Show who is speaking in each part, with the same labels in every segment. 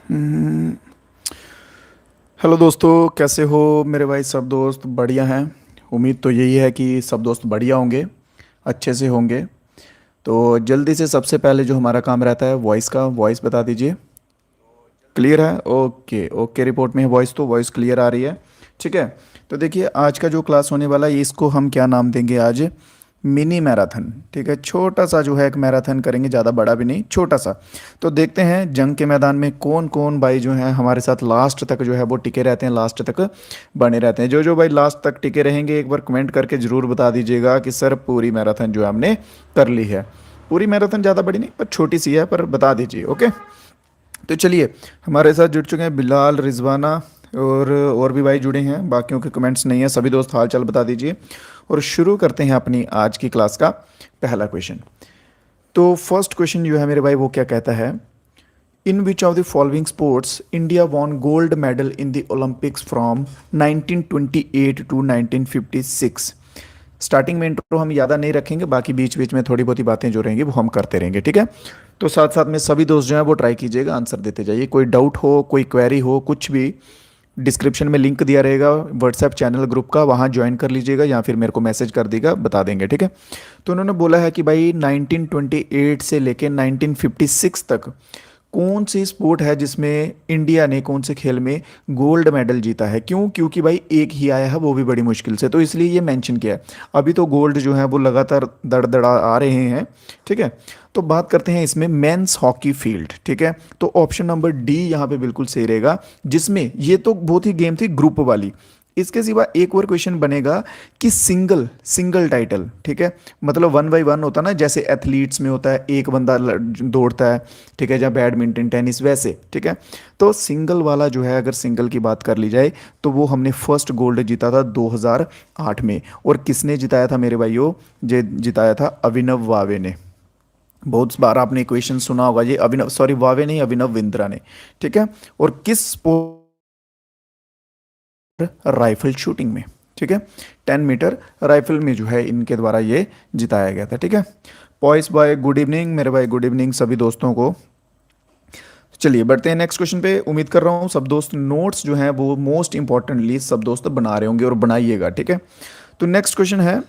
Speaker 1: हम्म, hello दोस्तों, कैसे हो मेरे भाई? सब दोस्त बढ़िया हैं। उम्मीद तो यही है कि सब दोस्त बढ़िया होंगे, अच्छे से होंगे। तो जल्दी से सबसे पहले जो हमारा काम रहता है वॉइस का, वॉइस बता दीजिए। क्लियर है? ओके ओके, रिपोर्ट में है वॉइस, तो वॉइस क्लियर आ रही है। ठीक है। तो देखिए, आज का जो क्लास होने वाला है इसको हम क्या नाम देंगे आज? Mini marathon. ठीक है, छोटा सा जो है एक मैराथन करेंगे, ज़्यादा बड़ा भी नहीं, छोटा सा। तो देखते हैं जंग के मैदान में कौन कौन भाई जो है हमारे साथ लास्ट तक जो है वो टिके रहते हैं, लास्ट तक बने रहते हैं। जो जो भाई लास्ट तक टिके रहेंगे एक बार कमेंट करके ज़रूर बता दीजिएगा कि सर पूरी मैराथन जो है हमने कर ली है। पूरी मैराथन ज़्यादा बड़ी नहीं पर छोटी सी है, पर बता दीजिए। ओके। तो चलिए, हमारे साथ जुड़ चुके हैं बिलाल, रिजवाना और भी भाई जुड़े हैं। बाकियों के कमेंट्स नहीं है, सभी दोस्त हाल चाल बता दीजिए। और शुरू करते हैं अपनी आज की क्लास का पहला क्वेश्चन। तो फर्स्ट क्वेश्चन जो है मेरे भाई वो क्या कहता है? In which of the following sports India won gold medal in the Olympics from 1928 to 1956? Starting में इंट्रो हम ज़्यादा नहीं रखेंगे, बाकी बीच बीच में थोड़ी बहुत ही बातें जो रहेंगी वो हम करते रहेंगे। ठीक है। तो साथ साथ में सभी दोस्त जो हैं वो ट्राई कीजिएगा, आंसर देते जाइए। कोई डाउट हो, कोई क्वेरी हो, कुछ भी, डिस्क्रिप्शन में लिंक दिया रहेगा व्हाट्सएप चैनल ग्रुप का, वहाँ ज्वाइन कर लीजिएगा या फिर मेरे को मैसेज कर देगा, बता देंगे। ठीक है। तो उन्होंने बोला है कि भाई 1928 से लेके 1956 तक कौन सी स्पोर्ट है जिसमें इंडिया ने कौन से खेल में गोल्ड मेडल जीता है? क्यों? क्योंकि भाई एक ही आया है, वो भी बड़ी मुश्किल से, तो इसलिए ये मेंशन किया है। अभी तो गोल्ड जो है वो लगातार दड़ दड़ा आ रहे हैं। ठीक है। तो बात करते हैं इसमें मेंस हॉकी फील्ड। ठीक है। तो ऑप्शन नंबर डी यहाँ पे बिल्कुल सही रहेगा, जिसमें ये तो बहुत ही गेम थी ग्रुप वाली। इसके सिवा एक और क्वेश्चन बनेगा कि सिंगल सिंगल टाइटल। ठीक है। मतलब 1 बाई 1 होता ना, जैसे एथलीट्स में होता है एक बंदा दौड़ता है। ठीक है, या बैडमिंटन टेनिस वैसे। ठीक है। तो सिंगल वाला जो है, अगर सिंगल की बात कर ली जाए तो वो हमने फर्स्ट गोल्ड जीता था 2008 में। और किसने जिताया था मेरे भाइयों? जे जिताया था अभिनव वावे ने। बहुत बार आपने क्वेश्चन सुना होगा, ये अभिनव, सॉरी वावे नहीं, अभिनव बिंद्रा ने। ठीक है। और किस स्पोर्ट? राइफल शूटिंग में। ठीक है। 10 मीटर राइफल में जो है इनके द्वारा ये जिताया गया था। ठीक है। पॉइस बॉय गुड इवनिंग मेरे भाई, गुड इवनिंग सभी दोस्तों को। चलिए बढ़ते हैं नेक्स्ट क्वेश्चन पे। उम्मीद कर रहा हूँ सब दोस्त नोट्स जो हैं वो मोस्ट इंपॉर्टेंटली सब दोस्त बना रहे होंगे और बनाइएगा। ठीक है। तो नेक्स्ट क्वेश्चन है,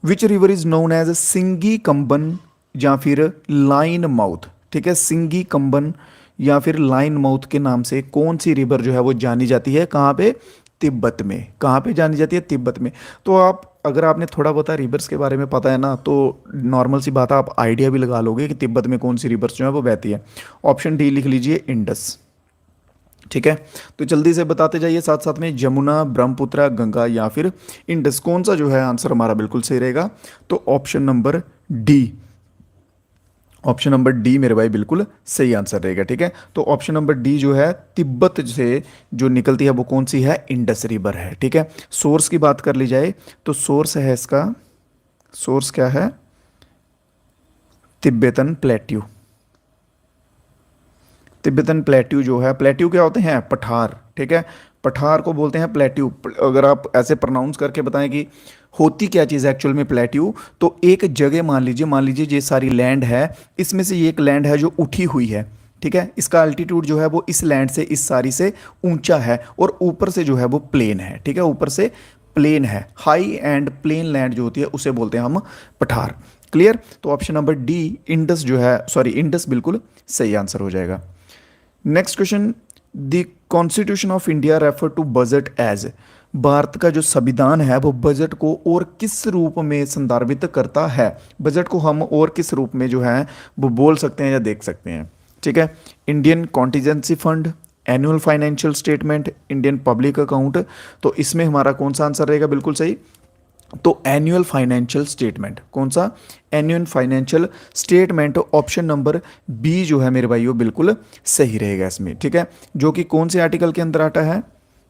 Speaker 1: which river is known as Singhi Khamban या फिर लाइन माउथ? ठीक है, सिंगी कंबन या फिर लाइन माउथ के नाम से कौन सी रिवर जो है वो जानी जाती है? कहाँ पे? तिब्बत में। कहाँ पे जानी जाती है? तिब्बत में। तो आप, अगर आपने थोड़ा बहुत रिवर्स के बारे में पता है ना, तो नॉर्मल सी बात है, आप आइडिया भी लगा लोगे कि तिब्बत में कौन सी रिवर्स जो है वो बहती है। ऑप्शन डी लिख लीजिए, इंडस। ठीक है। तो जल्दी से बताते जाइए साथ साथ में, जमुना, ब्रह्मपुत्र, गंगा या फिर इंडस, कौन सा जो है आंसर हमारा बिल्कुल सही रहेगा? तो option number D, option number D मेरे भाई बिल्कुल सही आंसर रहेगा। ठीक है। तो ऑप्शन नंबर डी जो है, तिब्बत से जो निकलती है वो कौन सी है? इंडस रिवर है। ठीक है। सोर्स की बात कर ली जाए तो सोर्स है इसका, सोर्स क्या है? Tibetan plateau. तिब्बतन प्लेट्यू जो है, प्लेट्यू क्या होते हैं? पठार। ठीक है। पठार को बोलते हैं प्लेट्यू। अगर आप ऐसे प्रोनाउंस करके बताएं कि होती क्या चीज़ एक्चुअल में प्लेट्यू, तो एक जगह मान लीजिए ये सारी लैंड है, इसमें से ये एक लैंड है जो उठी हुई है। ठीक है। इसका अल्टीट्यूड जो है वो इस लैंड से, इस सारी से ऊंचा है, और ऊपर से जो है वो प्लेन है। ठीक है। ऊपर से प्लेन है, हाई एंड प्लेन लैंड जो होती है उसे बोलते हैं हम पठार। क्लियर? तो ऑप्शन नंबर डी इंडस जो है, सॉरी इंडस बिल्कुल सही आंसर हो जाएगा। Next question, the constitution of India refer to budget as? Bharat का जो संविधान है वो बजट को और किस रूप में संदर्भित करता है? बजट को हम और किस रूप में जो है वो बोल सकते हैं या देख सकते हैं? ठीक है। Indian contingency fund, annual financial statement, Indian public account. तो इसमें हमारा कौन सा आंसर रहेगा बिल्कुल सही? तो एनुअल फाइनेंशियल स्टेटमेंट। कौन सा? Annual financial statement. Option number B जो है मेरे भाइयों बिल्कुल सही रहेगा इसमें। ठीक है। जो कि कौन से आर्टिकल के अंदर आता है?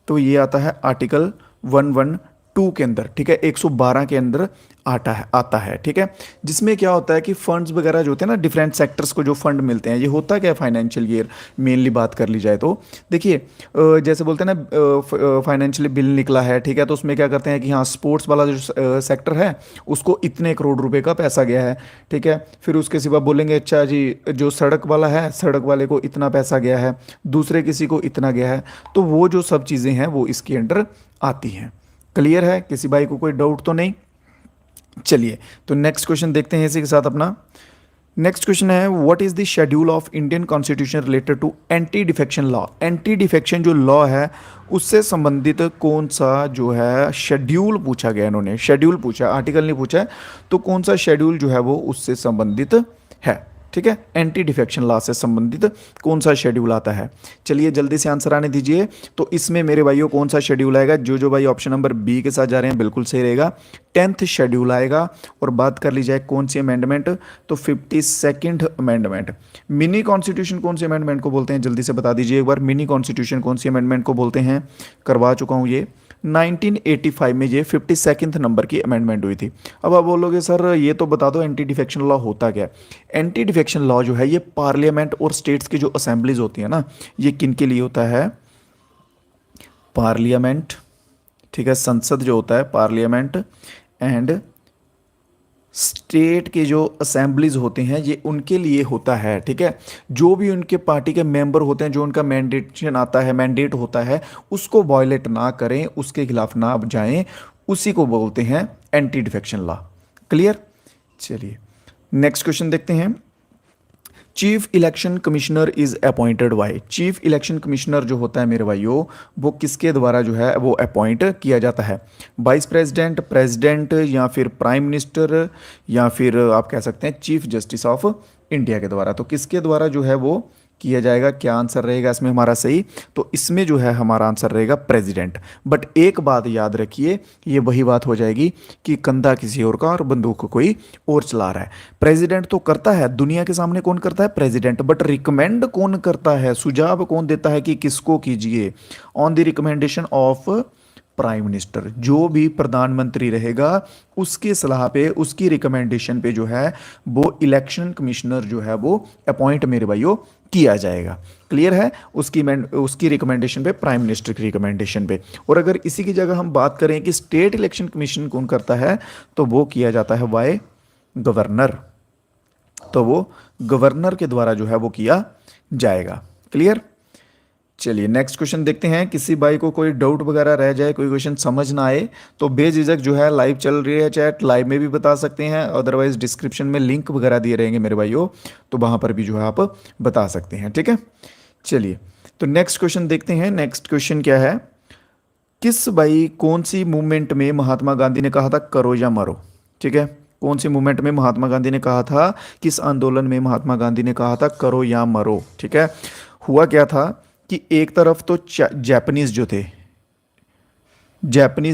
Speaker 1: तो ये आता है आर्टिकल 112 2 के अंदर, ठीक है, 112 के अंदर आता है, ठीक है। जिसमें क्या होता है कि फंड्स वगैरह जो होते हैं ना, डिफरेंट सेक्टर्स को जो फंड मिलते हैं, ये होता क्या है फाइनेंशियल ईयर मेनली बात कर ली जाए तो देखिए, जैसे बोलते हैं ना फाइनेंशियल बिल निकला है, ठीक है, तो उसमें क्या करते हैं कि हाँ स्पोर्ट्स वाला जो सेक्टर है उसको इतने करोड़ रुपए का पैसा गया है, ठीक है। फिर उसके सिवा बोलेंगे अच्छा जी जो सड़क वाला है, सड़क वाले को इतना पैसा गया है, दूसरे किसी को इतना गया है, तो वो जो सब चीज़ें हैं वो इसके अंडर आती हैं। क्लियर है, किसी भाई को कोई डाउट तो नहीं? चलिए तो नेक्स्ट क्वेश्चन देखते हैं इसी के साथ अपना। नेक्स्ट क्वेश्चन है what is the schedule of Indian constitution related to anti defection law. Anti defection जो लॉ है उससे संबंधित कौन सा जो है शेड्यूल पूछा गया, इन्होंने शेड्यूल पूछा, आर्टिकल नहीं पूछा है, तो कौन सा शेड्यूल जो है वो उससे संबंधित है, ठीक है। एंटी डिफेक्शन लॉ से संबंधित कौन सा शेड्यूल आता है, चलिए जल्दी से आंसर आने दीजिए। तो इसमें मेरे भाइयों कौन सा शेड्यूल आएगा, जो भाई ऑप्शन नंबर बी के साथ जा रहे हैं बिल्कुल सही रहेगा, 10th शेड्यूल आएगा। और बात कर ली जाए कौन सी अमेंडमेंट, तो 52nd अमेंडमेंट। मिनी कॉन्स्टिट्यूशन कौन सी अमेंडमेंट को बोलते हैं, जल्दी से बता दीजिए एक बार, मिनी कॉन्स्टिट्यूशन कौन सी अमेंडमेंट को बोलते हैं, करवा चुका हूँ ये 1985 में, ये 52nd नंबर की अमेंडमेंट हुई थी। अब आप बोलोगे सर ये तो बता दो एंटी डिफेक्शन लॉ होता क्या है। एंटी डिफेक्शन लॉ जो है ये पार्लियामेंट और स्टेट्स की जो असेंबलीज होती है ना, ये किन के लिए होता है, पार्लियामेंट, ठीक है, संसद जो होता है पार्लियामेंट, एंड स्टेट के जो असेंबलीज होते हैं ये उनके लिए होता है, ठीक है। जो भी उनके पार्टी के मेंबर होते हैं, जो उनका मैंडेशन आता है, मैंडेट होता है, उसको वायलेट ना करें, उसके खिलाफ ना जाएं, उसी को बोलते हैं एंटी डिफेक्शन लॉ। क्लियर, चलिए नेक्स्ट क्वेश्चन देखते हैं। Chief election commissioner is appointed by, chief election commissioner जो होता है मेरे भाइयों वो किसके द्वारा जो है वो अपॉइंट किया जाता है, वाइस प्रेसिडेंट, प्रेसिडेंट, या फिर प्राइम मिनिस्टर, या फिर आप कह सकते हैं चीफ जस्टिस ऑफ इंडिया के द्वारा। तो किसके द्वारा जो है वो किया जाएगा, क्या आंसर रहेगा इसमें हमारा सही, तो इसमें जो है हमारा आंसर रहेगा प्रेसिडेंट। बट एक बात याद रखिए, ये वही बात हो जाएगी कि कंधा किसी और का और बंदूक को कोई और चला रहा है। प्रेसिडेंट तो करता है, दुनिया के सामने कौन करता है, प्रेसिडेंट, बट रिकमेंड कौन करता है, सुझाव कौन देता है कि किसको कीजिए, on the recommendation of prime minister. जो भी प्रधानमंत्री रहेगा उसके सलाह पे, उसकी रिकमेंडेशन पे जो है वो इलेक्शन कमिश्नर जो है वो अपॉइंट मेरे भाइयों किया जाएगा। क्लियर है, उसकी रिकमेंडेशन पे, प्राइम मिनिस्टर की रिकमेंडेशन पे। और अगर इसी की जगह हम बात करें कि स्टेट इलेक्शन कमीशन कौन करता है, तो वो किया जाता है बाय गवर्नर, तो वो गवर्नर के द्वारा जो है वो किया जाएगा। क्लियर, चलिए नेक्स्ट क्वेश्चन देखते हैं। किसी भाई को कोई डाउट वगैरह रह जाए, कोई क्वेश्चन समझ ना आए, तो बेझिझक जो है लाइव चल रही है चैट, लाइव में भी बता सकते हैं, अदरवाइज डिस्क्रिप्शन में लिंक वगैरह दिए रहेंगे मेरे भाइयों, तो वहाँ पर भी जो है आप बता सकते हैं, ठीक है। चलिए तो नेक्स्ट क्वेश्चन देखते हैं। नेक्स्ट क्वेश्चन क्या है, किस भाई कौन सी मूवमेंट में महात्मा गांधी ने कहा था करो या मरो, ठीक है, कौन सी मूवमेंट में महात्मा गांधी ने कहा था, किस आंदोलन में महात्मा गांधी ने कहा था करो या मरो, ठीक है। हुआ क्या था कि एक तरफ तो जापानीज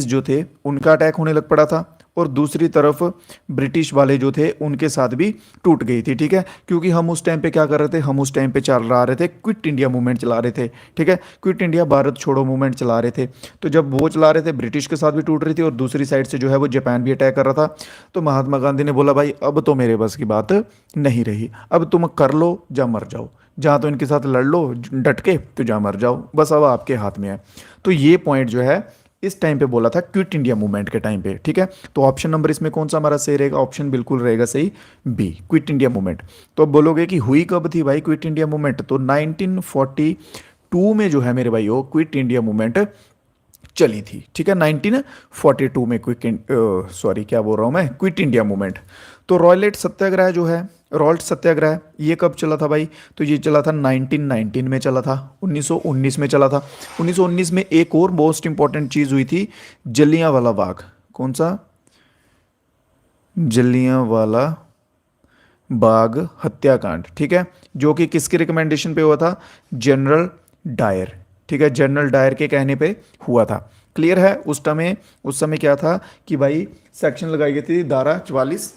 Speaker 1: जो थे उनका अटैक होने लग पड़ा था, और दूसरी तरफ ब्रिटिश वाले जो थे उनके साथ भी टूट गई थी, ठीक है। क्योंकि हम उस टाइम पे क्या कर रहे थे, हम उस टाइम पे चला रहे थे क्विट इंडिया मूवमेंट चला रहे थे, ठीक है, क्विट इंडिया भारत छोड़ो मूवमेंट चला रहे थे। तो जब वो चला रहे थे ब्रिटिश के साथ भी टूट रही थी, और दूसरी साइड से जो है वो जापान भी अटैक कर रहा था। तो महात्मा गांधी ने बोला भाई अब तो मेरे बस की बात नहीं रही, अब तुम कर लो या मर जाओ, जहाँ तो इनके साथ लड़ लो डट के, तो जहाँ मर जाओ, बस अब आपके हाथ में है। तो ये पॉइंट जो है इस टाइम पे बोला था क्विट इंडिया मूवमेंट के टाइम पे, ठीक है। तो ऑप्शन नंबर इसमें कौन सा हमारा सही रहेगा, ऑप्शन बिल्कुल रहेगा सही बी, क्विट इंडिया मूवमेंट। तो अब बोलोगे कि हुई कब थी भाई क्विट इंडिया मूवमेंट, तो 1942 में जो है मेरे भाई वो क्विट इंडिया मूवमेंट चली थी, ठीक है, 1942 में क्या बोल रहा हूँ मैं, क्विट इंडिया मूवमेंट। तो रॉयलेट सत्याग्रह जो है, रॉल्ट सत्याग्रह, ये कब चला था भाई, तो ये चला था 1919 में चला था, 1919 में चला था। 1919 में एक और मोस्ट इंपॉर्टेंट चीज़ हुई थी, जलियांवाला बाग। कौन सा, जलियांवाला बाग हत्याकांड, ठीक है, जो कि किसके रिकमेंडेशन पे हुआ था, जनरल डायर, ठीक है, जनरल डायर के कहने पे हुआ था। क्लियर है, उस समय क्या था कि भाई सेक्शन लगाई गई थी धारा 44,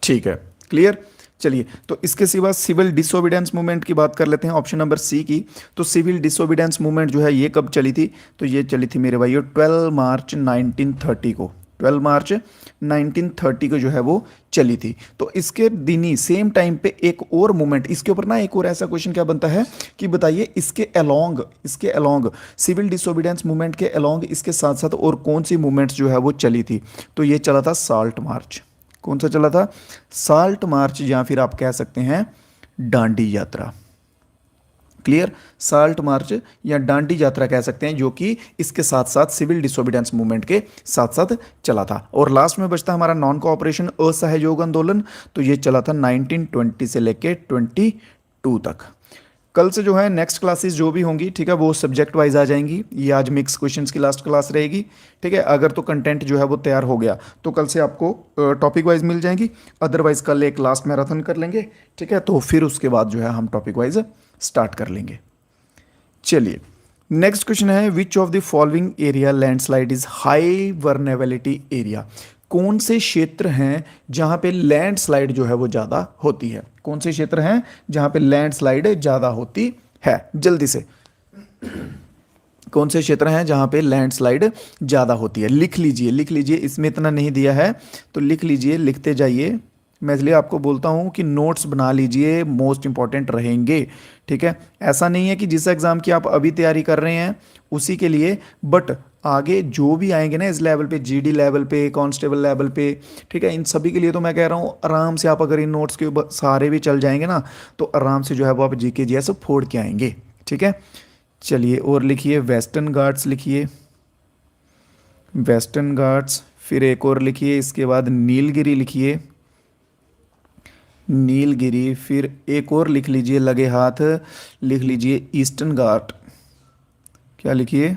Speaker 1: ठीक है, क्लियर। चलिए, तो इसके सिवा सिविल डिसोबीडेंस मूवमेंट की बात कर लेते हैं, ऑप्शन नंबर सी की। तो सिविल डिसोबीडेंस मूवमेंट जो है ये कब चली थी? तो ये चली थी मेरे भाइयों 12 मार्च 1930 को। 12 मार्च 1930 को जो है वो चली थी। तो इसके दिन ही सेम टाइम पे एक और मूवमेंट, इसके ऊपर ना एक और ऐसा क्वेश्चन क्या बनता है कि बताइए इसके अलोंग सिविल डिसोबीडेंस मूवमेंट के अलोंग इसके साथ साथ और कौन सी मूवमेंट्स जो है वो चली थी? तो ये चला था साल्ट मार्च। कौन सा चला था? साल्ट मार्च, या फिर आप कह सकते हैं डांडी यात्रा। क्लियर? साल्ट मार्च या डांडी यात्रा कह सकते हैं, जो कि इसके साथ साथ सिविल डिसोबीडेंस मूवमेंट के साथ साथ चला था। और लास्ट में बचता हमारा नॉन कोऑपरेशन असहयोग आंदोलन। तो ये चला था 1920 से लेके 22 तक। कल से जो है नेक्स्ट क्लासेस जो भी होंगी, ठीक है, वो सब्जेक्ट वाइज आ जाएंगी। ये आज मिक्स क्वेश्चंस की लास्ट क्लास रहेगी, ठीक है। अगर तो कंटेंट जो है वो तैयार हो गया तो कल से आपको टॉपिक वाइज मिल जाएंगी, अदरवाइज कल एक लास्ट मैराथन कर लेंगे, ठीक है। तो फिर उसके बाद जो है हम टॉपिक वाइज स्टार्ट कर लेंगे। चलिए, नेक्स्ट क्वेश्चन है, which of the following area landslide is high vulnerability area? कौन से क्षेत्र हैं जहां पे लैंडस्लाइड जो है वो ज़्यादा होती है? कौन से क्षेत्र हैं जहां पे लैंडस्लाइड ज़्यादा होती है? जल्दी से, कौन से क्षेत्र हैं जहां पे लैंडस्लाइड ज़्यादा होती है? लिख लीजिए, लिख लीजिए, इसमें इतना नहीं दिया है तो लिख लीजिए, लिखते जाइए। मैं इसलिए आपको बोलता हूँ कि नोट्स बना लीजिए, मोस्ट इंपॉर्टेंट रहेंगे, ठीक है। ऐसा नहीं है कि जिस एग्ज़ाम की आप अभी तैयारी कर रहे हैं उसी के लिए, बट आगे जो भी आएंगे ना इस लेवल पे, जीडी लेवल पे, कांस्टेबल लेवल पे, ठीक है, इन सभी के लिए तो मैं कह रहा हूँ आराम से आप अगर इन नोट्स के सारे भी चल जाएंगे ना तो आराम से जो है वो आप जीके जीएस फोड़ के आएंगे, ठीक है। चलिए, और लिखिए वेस्टर्न घाट्स, लिखिए वेस्टर्न घाट्स, फिर एक और लिखिए, इसके बाद नीलगिरी लिखिए, नीलगिरी, फिर एक और लिख लीजिए, लगे हाथ लिख लीजिए ईस्टर्न घाट। क्या लिखिए?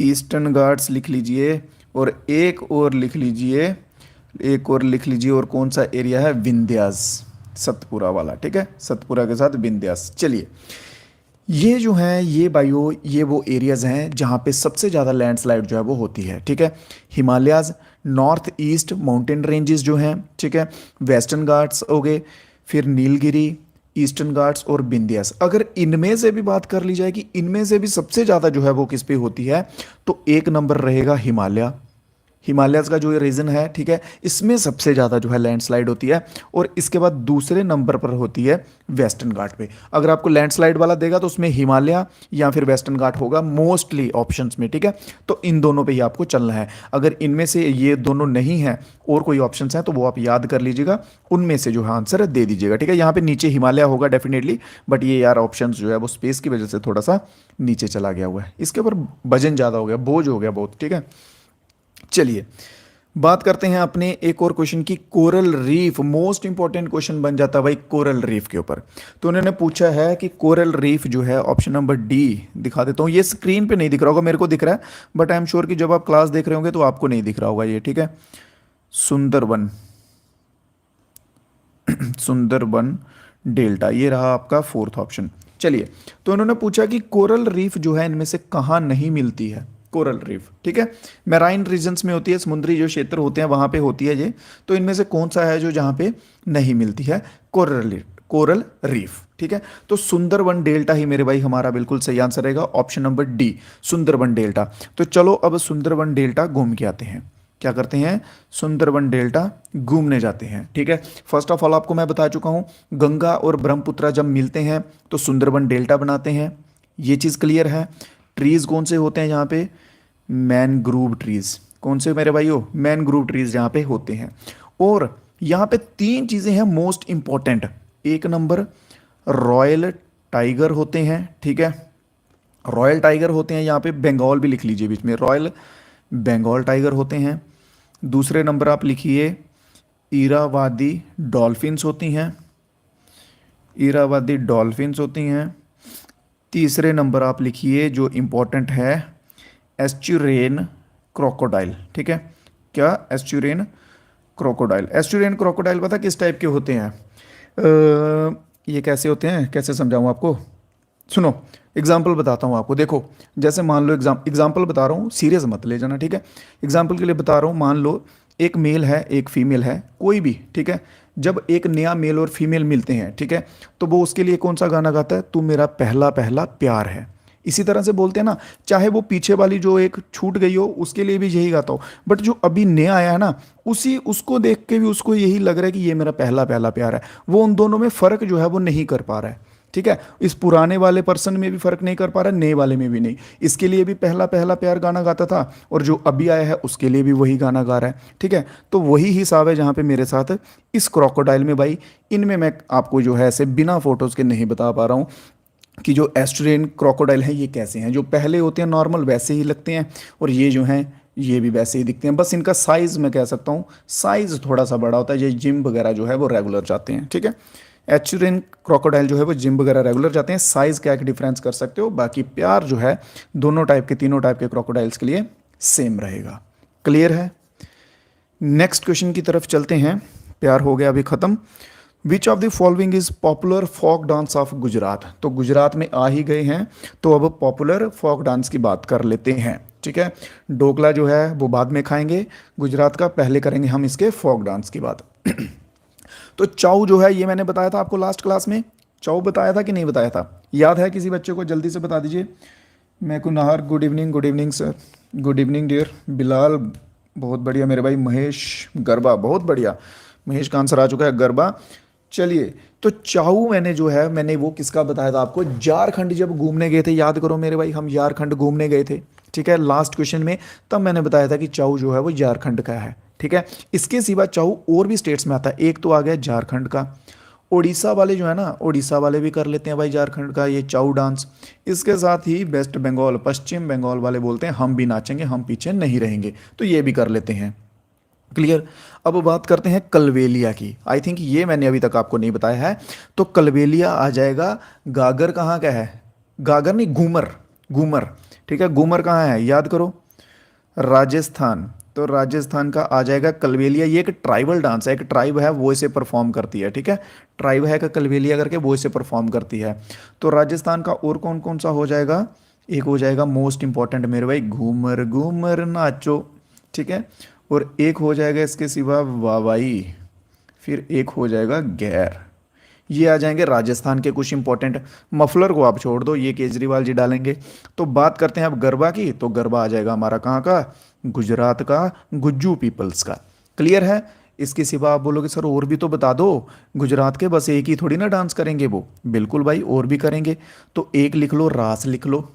Speaker 1: ईस्टर्न घाट्स लिख लीजिए, और एक और लिख लीजिए, एक और लिख लीजिए, और कौन सा एरिया है? विंध्यास, सतपुरा वाला, ठीक है, सतपुरा के साथ विंध्यास। चलिए, ये जो है ये बायो, ये वो एरियाज़ हैं जहाँ पे सबसे ज़्यादा लैंडस्लाइड जो है वो होती है, ठीक है। Himalayas, north east mountain ranges जो हैं, ठीक है, वेस्टर्न घाट्स हो गए, फिर नीलगिरी, ईस्टर्न घाट्स और विंध्यास। अगर इनमें से भी बात कर ली जाए कि इनमें से भी सबसे ज़्यादा जो है वो किस पे होती है, तो एक नंबर रहेगा हिमालय। हिमालयस का जो रीजन है, ठीक है, इसमें सबसे ज़्यादा जो है लैंडस्लाइड होती है, और इसके बाद दूसरे नंबर पर होती है वेस्टर्न घाट पे। अगर आपको लैंडस्लाइड वाला देगा तो उसमें हिमालय या फिर वेस्टर्न घाट होगा मोस्टली ऑप्शंस में, ठीक है। तो इन दोनों पे ही आपको चलना है। अगर इनमें से ये दोनों नहीं हैं और कोई ऑप्शंस हैं तो वो आप याद कर लीजिएगा, उनमें से जो है आंसर दे दीजिएगा, ठीक है। यहाँ पे नीचे हिमालय होगा डेफिनेटली, बट ये यार ऑप्शंस जो है वो स्पेस की वजह से थोड़ा सा नीचे चला गया हुआ है, इसके ऊपर वजन ज़्यादा हो गया, बोझ हो गया बहुत, ठीक है। चलिए, बात करते हैं अपने एक और क्वेश्चन की, coral reef. Most important question बन जाता है भाई कोरल रीफ के ऊपर। तो उन्होंने पूछा है कि कोरल रीफ जो है, ऑप्शन नंबर डी दिखा देता हूँ, ये स्क्रीन पे नहीं दिख रहा होगा, मेरे को दिख रहा है, बट आई एम श्योर कि जब आप क्लास देख रहे होंगे तो आपको नहीं दिख रहा होगा ये, ठीक है। सुंदरबन, सुंदरबन डेल्टा, ये रहा आपका फोर्थ ऑप्शन। चलिए, तो उन्होंने पूछा कि कोरल रीफ जो है इनमें से कहाँ नहीं मिलती है? कोरल रीफ, ठीक है, मैराइन रीजन्स में होती है, समुद्री जो क्षेत्र होते हैं वहाँ पे होती है ये। तो इनमें से कौन सा है जो जहाँ पे नहीं मिलती है कोरल रीफ? कोरल रीफ, ठीक है। तो सुंदरबन डेल्टा ही मेरे भाई हमारा बिल्कुल सही आंसर रहेगा, option number D, Sundarban delta. तो चलो अब सुंदरबन डेल्टा घूम के आते हैं। क्या करते हैं? सुंदरबन डेल्टा घूमने जाते हैं, ठीक है। फर्स्ट ऑफ ऑल आपको मैं बता चुका हूँ, गंगा और ब्रह्मपुत्र जब मिलते हैं तो सुंदरबन डेल्टा बनाते हैं, ये चीज़ क्लियर है। ट्रीज़ कौन से होते हैं यहाँ पे? Mangrove trees. कौन से मेरे भाइयों? मैनग्रूव ट्रीज़ यहाँ पे होते हैं। और यहाँ पे तीन चीज़ें हैं मोस्ट इंपॉर्टेंट। एक नंबर रॉयल टाइगर होते हैं, ठीक है, रॉयल टाइगर होते हैं, यहाँ पे बंगाल भी लिख लीजिए बीच में, रॉयल बंगाल टाइगर होते हैं। दूसरे नंबर आप लिखिए इरावादी डॉल्फिन्स होती हैं, इरावादी डॉल्फिन्स होती हैं। तीसरे नंबर आप लिखिए जो इम्पोर्टेंट है एस्चुरेन क्रोकोडाइल, ठीक है। क्या? एस्चुरेन क्रोकोडाइल। एस्चुरेन क्रोकोडाइल पता किस टाइप के होते हैं? ये कैसे होते हैं, कैसे समझाऊँ आपको? सुनो, एग्जाम्पल बताता हूँ आपको। देखो, जैसे मान लो एग्जाम्पल बता रहा हूँ, सीरियस मत ले जाना, ठीक है। एग्जाम्पल के लिए बता रहा हूँ, मान लो एक मेल है एक फीमेल है, कोई भी, ठीक है, जब एक नया मेल और फीमेल मिलते हैं, ठीक है, तो वो उसके लिए कौन सा गाना गाता है? तू मेरा पहला पहला प्यार है। इसी तरह से बोलते हैं ना, चाहे वो पीछे वाली जो एक छूट गई हो उसके लिए भी यही गाता हो, बट जो अभी नया आया है ना, उसी उसको देख के भी उसको यही लग रहा है कि ये मेरा पहला पहला प्यार है। वो उन दोनों में फर्क जो है वो नहीं कर पा रहा है, ठीक है। इस पुराने वाले पर्सन में भी फर्क नहीं कर पा रहा, नए वाले में भी नहीं। इसके लिए भी पहला पहला प्यार गाना गाता था, और जो अभी आया है उसके लिए भी वही गाना गा रहा है, ठीक है। तो वही हिसाब है जहाँ पे मेरे साथ इस क्रोकोडाइल में भाई। इनमें मैं आपको जो है ऐसे बिना फोटोज़ के नहीं बता पा रहा हूँ कि जो एस्ट्रेन क्रोकोडाइल हैं ये कैसे हैं। जो पहले होते हैं नॉर्मल वैसे ही लगते हैं, और ये जो हैं ये भी वैसे ही दिखते हैं, बस इनका साइज़ मैं कह सकता हूँ साइज़ थोड़ा सा बड़ा होता है। ये जिम वगैरह जो है वो रेगुलर जाते हैं, ठीक है। एस्ट्रेन क्रोकोडाइल जो है वो जिम वगैरह रेगुलर जाते हैं। साइज़ क्या डिफरेंस कर सकते हो, बाकी प्यार जो है दोनों टाइप के, तीनों टाइप के क्रोकोडाइल्स के लिए सेम रहेगा। क्लियर है? नेक्स्ट क्वेश्चन की तरफ चलते हैं। प्यार हो गया अभी ख़त्म। Which of the following is popular folk dance of Gujarat? तो गुजरात में आ ही गए हैं, तो अब पॉपुलर फोक डांस की बात कर लेते हैं, ठीक है। ढोकला जो है वो बाद में खाएंगे गुजरात का, पहले करेंगे हम इसके फोक डांस की बात। तो चाऊ जो है ये मैंने बताया था आपको लास्ट क्लास में। चाऊ बताया था कि नहीं बताया था? याद है किसी बच्चे को? जल्दी से बता दीजिए। मैं को नहर, good evening, good evening sir, good evening dear. Bilal बहुत बढ़िया मेरे भाई। महेश गरबा बहुत बढ़िया, महेश का आंसर आ चुका है गरबा। चलिए, तो चाऊ मैंने जो है मैंने वो किसका बताया था आपको? झारखंड जब घूमने गए थे, याद करो मेरे भाई, हम झारखंड घूमने गए थे, ठीक है, लास्ट क्वेश्चन में। तब मैंने बताया था कि चाऊ जो है वो झारखंड का है, ठीक है। इसके सिवा चाऊ और भी स्टेट्स में आता है। एक तो आ गया झारखंड का, उड़ीसा वाले जो है ना, उड़ीसा वाले भी कर लेते हैं भाई झारखंड का ये चाऊ डांस। इसके साथ ही वेस्ट बंगाल, पश्चिम बंगाल वाले बोलते हैं हम भी नाचेंगे, हम पीछे नहीं रहेंगे, तो ये भी कर लेते हैं। क्लियर? अब बात करते हैं कलवेलिया की। आई थिंक ये मैंने अभी तक आपको नहीं बताया है। तो कलवेलिया आ जाएगा। गागर कहाँ का है? गागर नहीं, घूमर, घूमर, ठीक है। घूमर कहाँ है याद करो? राजस्थान। तो राजस्थान का आ जाएगा कलवेलिया। ये एक ट्राइबल डांस है, एक ट्राइब है वो इसे परफॉर्म करती है, ठीक है। ट्राइब है का कलवेलिया करके वो इसे परफॉर्म करती है। तो राजस्थान का और कौन कौन सा हो जाएगा? एक हो जाएगा मोस्ट इंपॉर्टेंट मेरे भाई, घूमर घूमर नाचो, ठीक है। और एक हो जाएगा इसके सिवा वावाई, फिर एक हो जाएगा गैर। ये आ जाएंगे राजस्थान के कुछ इंपॉर्टेंट। मफलर को आप छोड़ दो, ये केजरीवाल जी डालेंगे। तो बात करते हैं अब गरबा की। तो गरबा आ जाएगा हमारा कहाँ का? गुजरात का, गुज्जू पीपल्स का। क्लियर है? इसके सिवा आप बोलोगे सर और भी तो बता दो। गुजरात के बस एक ही थोड़ी ना डांस करेंगे वो, बिल्कुल भाई और भी करेंगे। तो एक लिख लो रास लिख लो,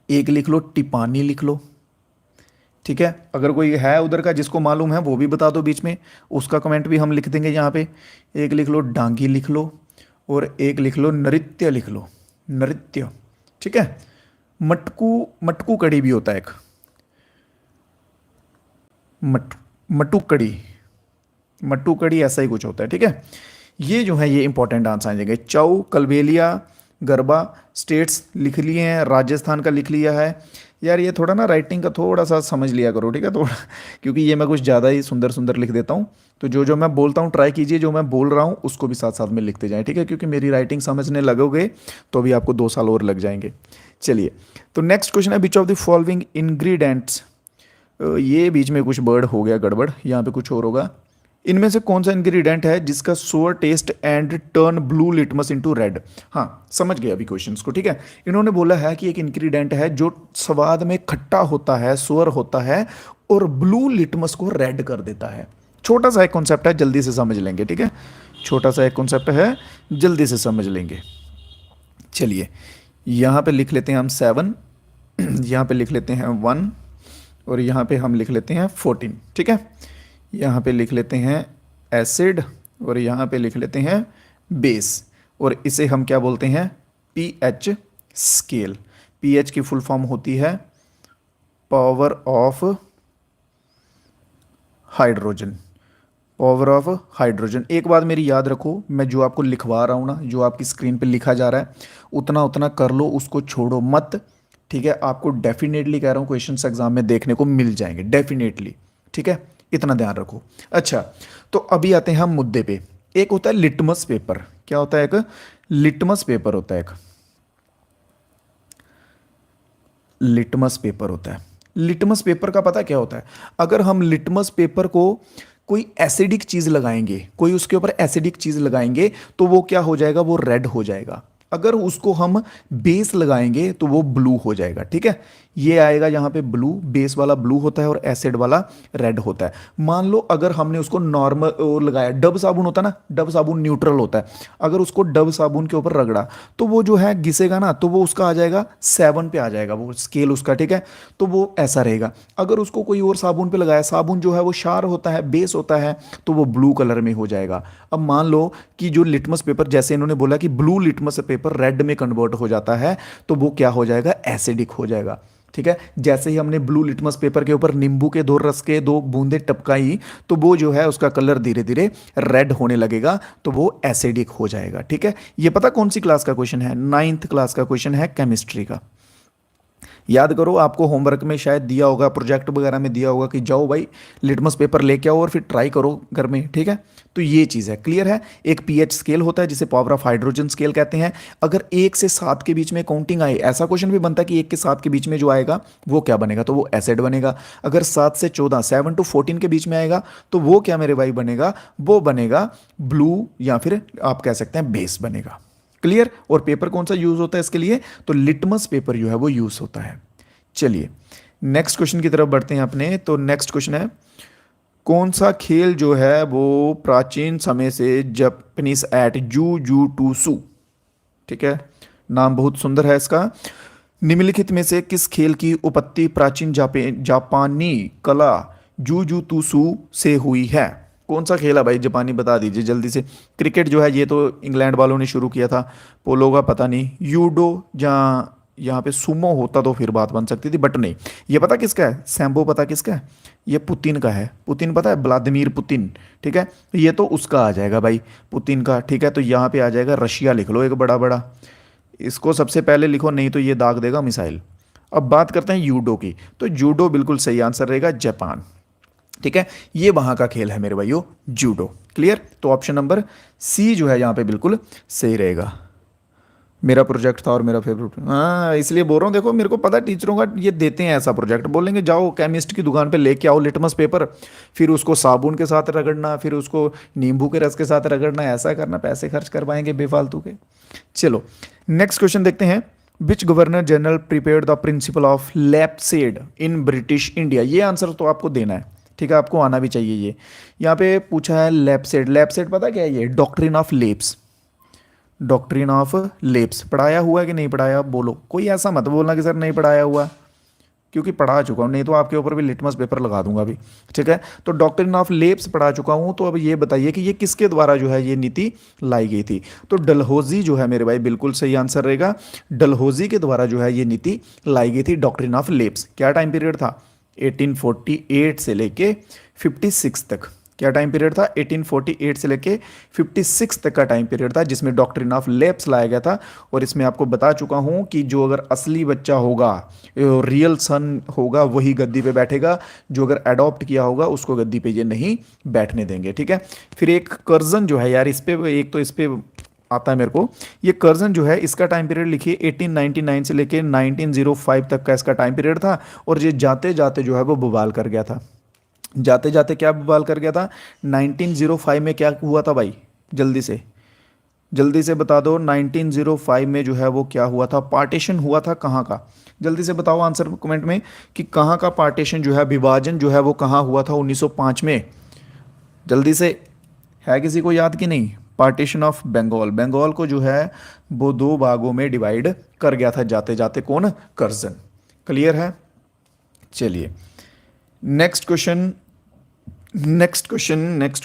Speaker 1: एक लिख लो टिपानी लिख लो, ठीक है। अगर कोई है उधर का जिसको मालूम है वो भी बता दो बीच में, उसका कमेंट भी हम लिख देंगे यहाँ पे। एक लिख लो डांगी लिख लो, और एक लिख लो नृत्य लिख लो, नृत्य, ठीक है। मटकू, मटकू कड़ी भी होता है एक, मट मटू कड़ी, मट्टू कड़ी ऐसा ही कुछ होता है, ठीक है। ये जो है ये इंपॉर्टेंट डांस आ जाएंगे। चाऊ, कलबेलिया, गरबा स्टेट्स लिख लिए हैं, राजस्थान का लिख लिया है। यार ये थोड़ा ना राइटिंग का थोड़ा सा समझ लिया करो, ठीक है, थोड़ा, क्योंकि ये मैं कुछ ज़्यादा ही सुंदर सुंदर लिख देता हूँ। तो जो जो मैं बोलता हूँ ट्राई कीजिए, जो मैं बोल रहा हूँ उसको भी साथ साथ में लिखते जाएं, ठीक है, क्योंकि मेरी राइटिंग समझने लगोगे तो भी आपको 2 साल और लग जाएंगे। चलिए, तो नेक्स्ट क्वेश्चन है which of the following ingredients. ये बीच में कुछ वर्ड हो गया गड़बड़, यहाँ पे कुछ और होगा। इनमें से कौन सा इंग्रेडिएंट है जिसका sour taste and turn blue litmus into red? हाँ समझ गए अभी क्वेश्चंस को, ठीक है। इन्होंने बोला है कि एक इंग्रेडिएंट है जो स्वाद में खट्टा होता है, सोअर होता है, और ब्लू लिटमस को रेड कर देता है। छोटा सा एक कॉन्सेप्ट है, जल्दी से समझ लेंगे, ठीक है। छोटा सा एक कॉन्सेप्ट है, जल्दी से समझ लेंगे। चलिए, यहाँ पे लिख लेते हैं हम 7, यहाँ पे लिख लेते हैं 1, और यहाँ पे हम लिख लेते हैं 14, ठीक है। यहाँ पे लिख लेते हैं एसिड, और यहाँ पे लिख लेते हैं बेस, और इसे हम क्या बोलते हैं? PH scale. पीएच की फुल फॉर्म होती है power of hydrogen, power of hydrogen. एक बात मेरी याद रखो, मैं जो आपको लिखवा रहा हूँ ना, जो आपकी स्क्रीन पे लिखा जा रहा है उतना उतना कर लो, उसको छोड़ो मत, ठीक है। आपको डेफिनेटली कह रहा हूँ क्वेश्चंस एग्जाम में देखने को मिल जाएंगे, डेफिनेटली, ठीक है, इतना ध्यान रखो। अच्छा, तो अभी आते हैं हम मुद्दे पे। एक होता है लिटमस पेपर। क्या होता है? एक लिटमस पेपर होता है, एक लिटमस पेपर होता है। लिटमस पेपर का पता क्या होता है? अगर हम लिटमस पेपर को कोई एसिडिक चीज लगाएंगे, कोई उसके ऊपर एसिडिक चीज लगाएंगे, तो वो क्या हो जाएगा? वो रेड हो जाएगा। अगर उसको हम बेस लगाएंगे तो वो ब्लू हो जाएगा। ठीक है, ये आएगा यहाँ पे ब्लू, बेस वाला ब्लू होता है और एसिड वाला रेड होता है। मान लो अगर हमने उसको नॉर्मल लगाया, डब साबुन होता है ना, डब साबुन न्यूट्रल होता है, अगर उसको डब साबुन के ऊपर रगड़ा तो वो जो है घिसेगा ना, तो वो उसका आ जाएगा 7 पे आ जाएगा वो स्केल उसका। ठीक है, तो वो ऐसा रहेगा। अगर उसको कोई और साबुन पे लगाया, साबुन जो है वो क्षार होता है, बेस होता है, तो वो ब्लू कलर में हो जाएगा। अब मान लो कि जो लिटमस पेपर, जैसे इन्होंने बोला कि ब्लू लिटमस पेपर रेड में कन्वर्ट हो जाता है, तो वो क्या हो जाएगा? एसिडिक हो जाएगा। ठीक है, जैसे ही हमने ब्लू लिटमस पेपर के ऊपर नींबू के 2 रस के 2 बूंदे टपकाई, तो वो जो है उसका कलर धीरे धीरे रेड होने लगेगा, तो वो एसिडिक हो जाएगा। ठीक है, ये पता कौन सी क्लास का क्वेश्चन है? 9th क्लास का क्वेश्चन है, केमिस्ट्री का। याद करो, आपको होमवर्क में शायद दिया होगा, प्रोजेक्ट वगैरह में दिया होगा कि जाओ भाई लिटमस पेपर लेके आओ और फिर ट्राई करो घर में। ठीक है, तो ये चीज़ है, क्लियर है। एक पीएच स्केल होता है जिसे पावर ऑफ हाइड्रोजन स्केल कहते हैं। अगर 1 से 7 के बीच में काउंटिंग आए, ऐसा क्वेश्चन भी बनता है कि 1 के 7 के बीच में जो आएगा वो क्या बनेगा? तो वो एसिड बनेगा। अगर 7 से 14, 7 to 14 के बीच में आएगा, तो वो क्या मेरे भाई बनेगा? वो बनेगा ब्लू, या फिर आप कह सकते हैं बेस बनेगा। क्लियर। और पेपर कौन सा यूज होता है इसके लिए? तो लिटमस पेपर जो है वो यूज होता है। चलिए नेक्स्ट क्वेश्चन की तरफ बढ़ते हैं अपने। तो नेक्स्ट क्वेश्चन है, कौन सा खेल जो है वो प्राचीन समय से जापानीज एट जू जू टू सू। ठीक है, नाम बहुत सुंदर है इसका। निम्नलिखित में से किस खेल की उत्पत्ति प्राचीन जापानी कला जूजुत्सु से हुई है? कौन सा खेल है भाई? जापानी बता दीजिए जल्दी से। क्रिकेट जो है ये तो इंग्लैंड वालों ने शुरू किया था, पोलो का पता नहीं, यूडो जहाँ यहाँ पे सुमो होता तो फिर बात बन सकती थी, बट नहीं। ये पता किसका है? सैम्बो पता किसका है? ये पुतिन का है। पुतिन पता है? Vladimir Putin. ठीक है, तो ये तो उसका आ जाएगा भाई, पुतिन का। ठीक है, तो यहाँ पे आ जाएगा रशिया, लिख लो एक बड़ा बड़ा, इसको सबसे पहले लिखो, नहीं तो ये दाग देगा मिसाइल। अब बात करते हैं यूडो की, तो जूडो बिल्कुल सही आंसर रहेगा, जापान। ठीक है, ये वहां का खेल है मेरे भाइयों, जूडो। क्लियर, तो ऑप्शन नंबर सी जो है यहाँ पे बिल्कुल सही रहेगा। मेरा प्रोजेक्ट था और मेरा फेवरेट, हाँ इसलिए बोल रहा हूँ। देखो मेरे को पता है टीचरों का ये देते हैं ऐसा प्रोजेक्ट, बोलेंगे जाओ केमिस्ट की दुकान पे लेके आओ लिटमस पेपर, फिर उसको साबुन के साथ रगड़ना, फिर उसको नींबू के रस के साथ रगड़ना, ऐसा करना, पैसे खर्च करवाएंगे बेफालतू के। चलो नेक्स्ट क्वेश्चन देखते हैं। Which governor general prepared the principle of lapsed in British India? ये आंसर तो आपको देना है। ठीक है, आपको आना भी चाहिए ये। यहाँ पे पूछा है लैपसेड। लैपसेड पता क्या है? ये doctrine of lapse. Doctrine of lapse पढ़ाया हुआ है कि नहीं पढ़ाया? बोलो, कोई ऐसा मत बोलना कि सर नहीं पढ़ाया हुआ, क्योंकि पढ़ा चुका हूँ, नहीं तो आपके ऊपर भी लिटमस पेपर लगा दूंगा अभी। ठीक है, तो डॉक्ट्रिन ऑफ लेप्स पढ़ा चुका हूँ। तो अब ये बताइए कि ये किसके द्वारा जो है ये नीति लाई गई थी? तो डलहौजी जो है मेरे भाई बिल्कुल सही आंसर रहेगा। डलहौजी के द्वारा जो है ये नीति लाई गई थी, डॉक्ट्रिन ऑफ लेप्स। क्या टाइम पीरियड था? 1848 से लेके 56 तक। क्या टाइम पीरियड था? 1848 से लेके 56 तक का टाइम पीरियड था, जिसमें डॉक्ट्रिन ऑफ लेप्स लाया गया था। और इसमें आपको बता चुका हूं कि जो अगर असली बच्चा होगा, रियल सन होगा, वही गद्दी पे बैठेगा, जो अगर अडॉप्ट किया होगा उसको गद्दी पे ये नहीं बैठने देंगे। ठीक है, फिर एक कर्जन जो है यार, इस पे एक तो इस पे आता है मेरे को, ये कर्जन जो है इसका टाइम पीरियड लिखिए 1899 से लेके 1905 तक का इसका टाइम पीरियड था। और ये जाते जाते जो है वो बवाल कर गया था। जाते जाते क्या बवाल कर गया था? 1905 में क्या हुआ था भाई? जल्दी से बता दो। 1905 में जो है वो क्या हुआ था? पार्टीशन हुआ था। कहाँ का? जल्दी से बताओ आंसर कमेंट में कि कहाँ का पार्टीशन जो है, विभाजन जो है वो कहाँ हुआ था 1905 में? जल्दी से, है किसी को याद कि नहीं? Partition of Bengal. बंगाल को जो है वो 2 भागों में डिवाइड कर गया था जाते जाते, कौन? कर्जन। क्लियर है। चलिए नेक्स्ट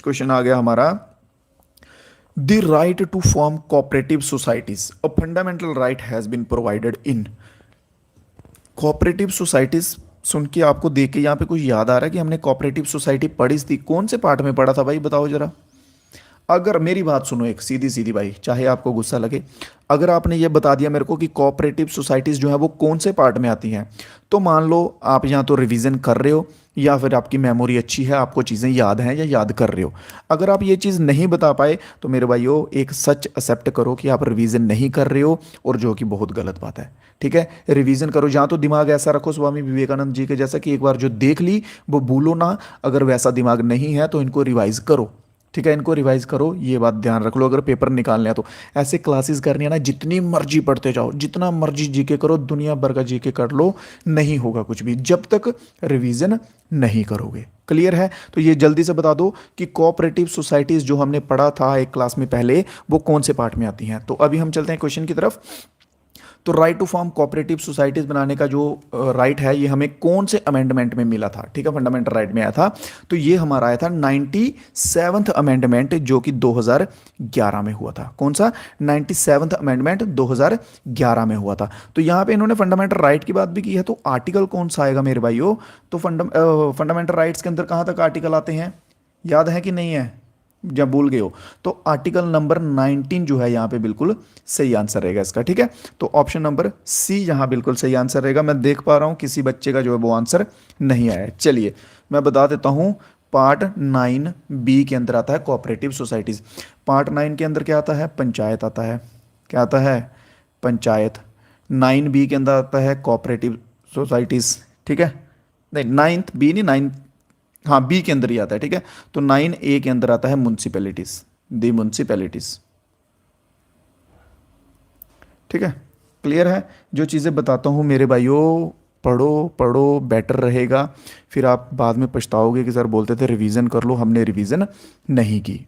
Speaker 1: क्वेश्चन आ गया हमारा। The right to form cooperative societies, a fundamental right has been provided in. Cooperative societies सुन के आपको देख के यहाँ पे कुछ याद आ रहा है कि हमने कोऑपरेटिव सोसाइटी पढ़ी थी? कौन से पार्ट में पढ़ा था भाई, बताओ जरा। अगर मेरी बात सुनो एक सीधी सीधी भाई, चाहे आपको गुस्सा लगे, अगर आपने ये बता दिया मेरे को कि कोऑपरेटिव सोसाइटीज़ जो है वो कौन से पार्ट में आती हैं, तो मान लो आप यहाँ तो रिवीजन कर रहे हो या फिर आपकी मेमोरी अच्छी है, आपको चीज़ें याद हैं या याद कर रहे हो। अगर आप ये चीज़ नहीं बता पाए तो मेरे भाइयों एक सच एक्सेप्ट करो कि आप रिवीजन नहीं कर रहे हो, और जो कि बहुत गलत बात है। ठीक है, रिवीजन करो, जहाँ तो दिमाग ऐसा रखो स्वामी विवेकानंद जी के जैसा कि एक बार जो देख ली वो भूलो ना। अगर वैसा दिमाग नहीं है तो इनको रिवाइज करो। ठीक है, इनको रिवाइज करो, ये बात ध्यान रख लो। अगर पेपर निकालने हैं तो ऐसे क्लासेस करनी है ना, जितनी मर्जी पढ़ते जाओ, जितना मर्जी जीके करो, दुनिया भर का जीके कर लो, नहीं होगा कुछ भी जब तक रिवीजन नहीं करोगे। क्लियर है? तो ये जल्दी से बता दो कि कोऑपरेटिव सोसाइटीज जो हमने पढ़ा था एक क्लास में पहले, वो कौन से पार्ट में आती हैं। तो अभी हम चलते हैं क्वेश्चन की तरफ। तो right to form cooperative societies बनाने का जो राइट है, ये हमें कौन से अमेंडमेंट में मिला था? ठीक है, फंडामेंटल राइट में आया था। तो ये हमारा आया था 97th अमेंडमेंट, जो कि 2011 में हुआ था। कौन सा? 97th अमेंडमेंट 2011 में हुआ था। तो यहाँ पे इन्होंने फंडामेंटल राइट की बात भी की है, तो आर्टिकल कौन सा आएगा मेरे भाइयों? तो फंडामेंटल राइट्स के अंदर कहाँ तक आर्टिकल आते हैं, याद है कि नहीं है? जब भूल गए हो तो आर्टिकल नंबर 19 जो है यहाँ पे बिल्कुल सही आंसर रहेगा इसका। ठीक है, तो ऑप्शन नंबर सी यहाँ बिल्कुल सही आंसर रहेगा। मैं देख पा रहा हूँ किसी बच्चे का जो है वो आंसर नहीं आया है। चलिए मैं बता देता हूँ, पार्ट 9 बी के अंदर आता है कोऑपरेटिव सोसाइटीज। पार्ट 9 के अंदर क्या आता है? पंचायत आता है। क्या आता है? पंचायत। 9 बी के अंदर आता है कोऑपरेटिव सोसाइटीज। ठीक है, नहीं 9th बी नहीं, 9, हाँ बी के अंदर ही आता है। ठीक है, तो 9 ए के अंदर आता है म्युनिसिपैलिटीज, दी म्युनिसिपैलिटीज। ठीक है, क्लियर है? जो चीज़ें बताता हूँ मेरे भाइयों, पढ़ो पढ़ो, बेटर रहेगा। फिर आप बाद में पछताओगे कि सर बोलते थे रिवीजन कर लो, हमने रिवीजन नहीं की।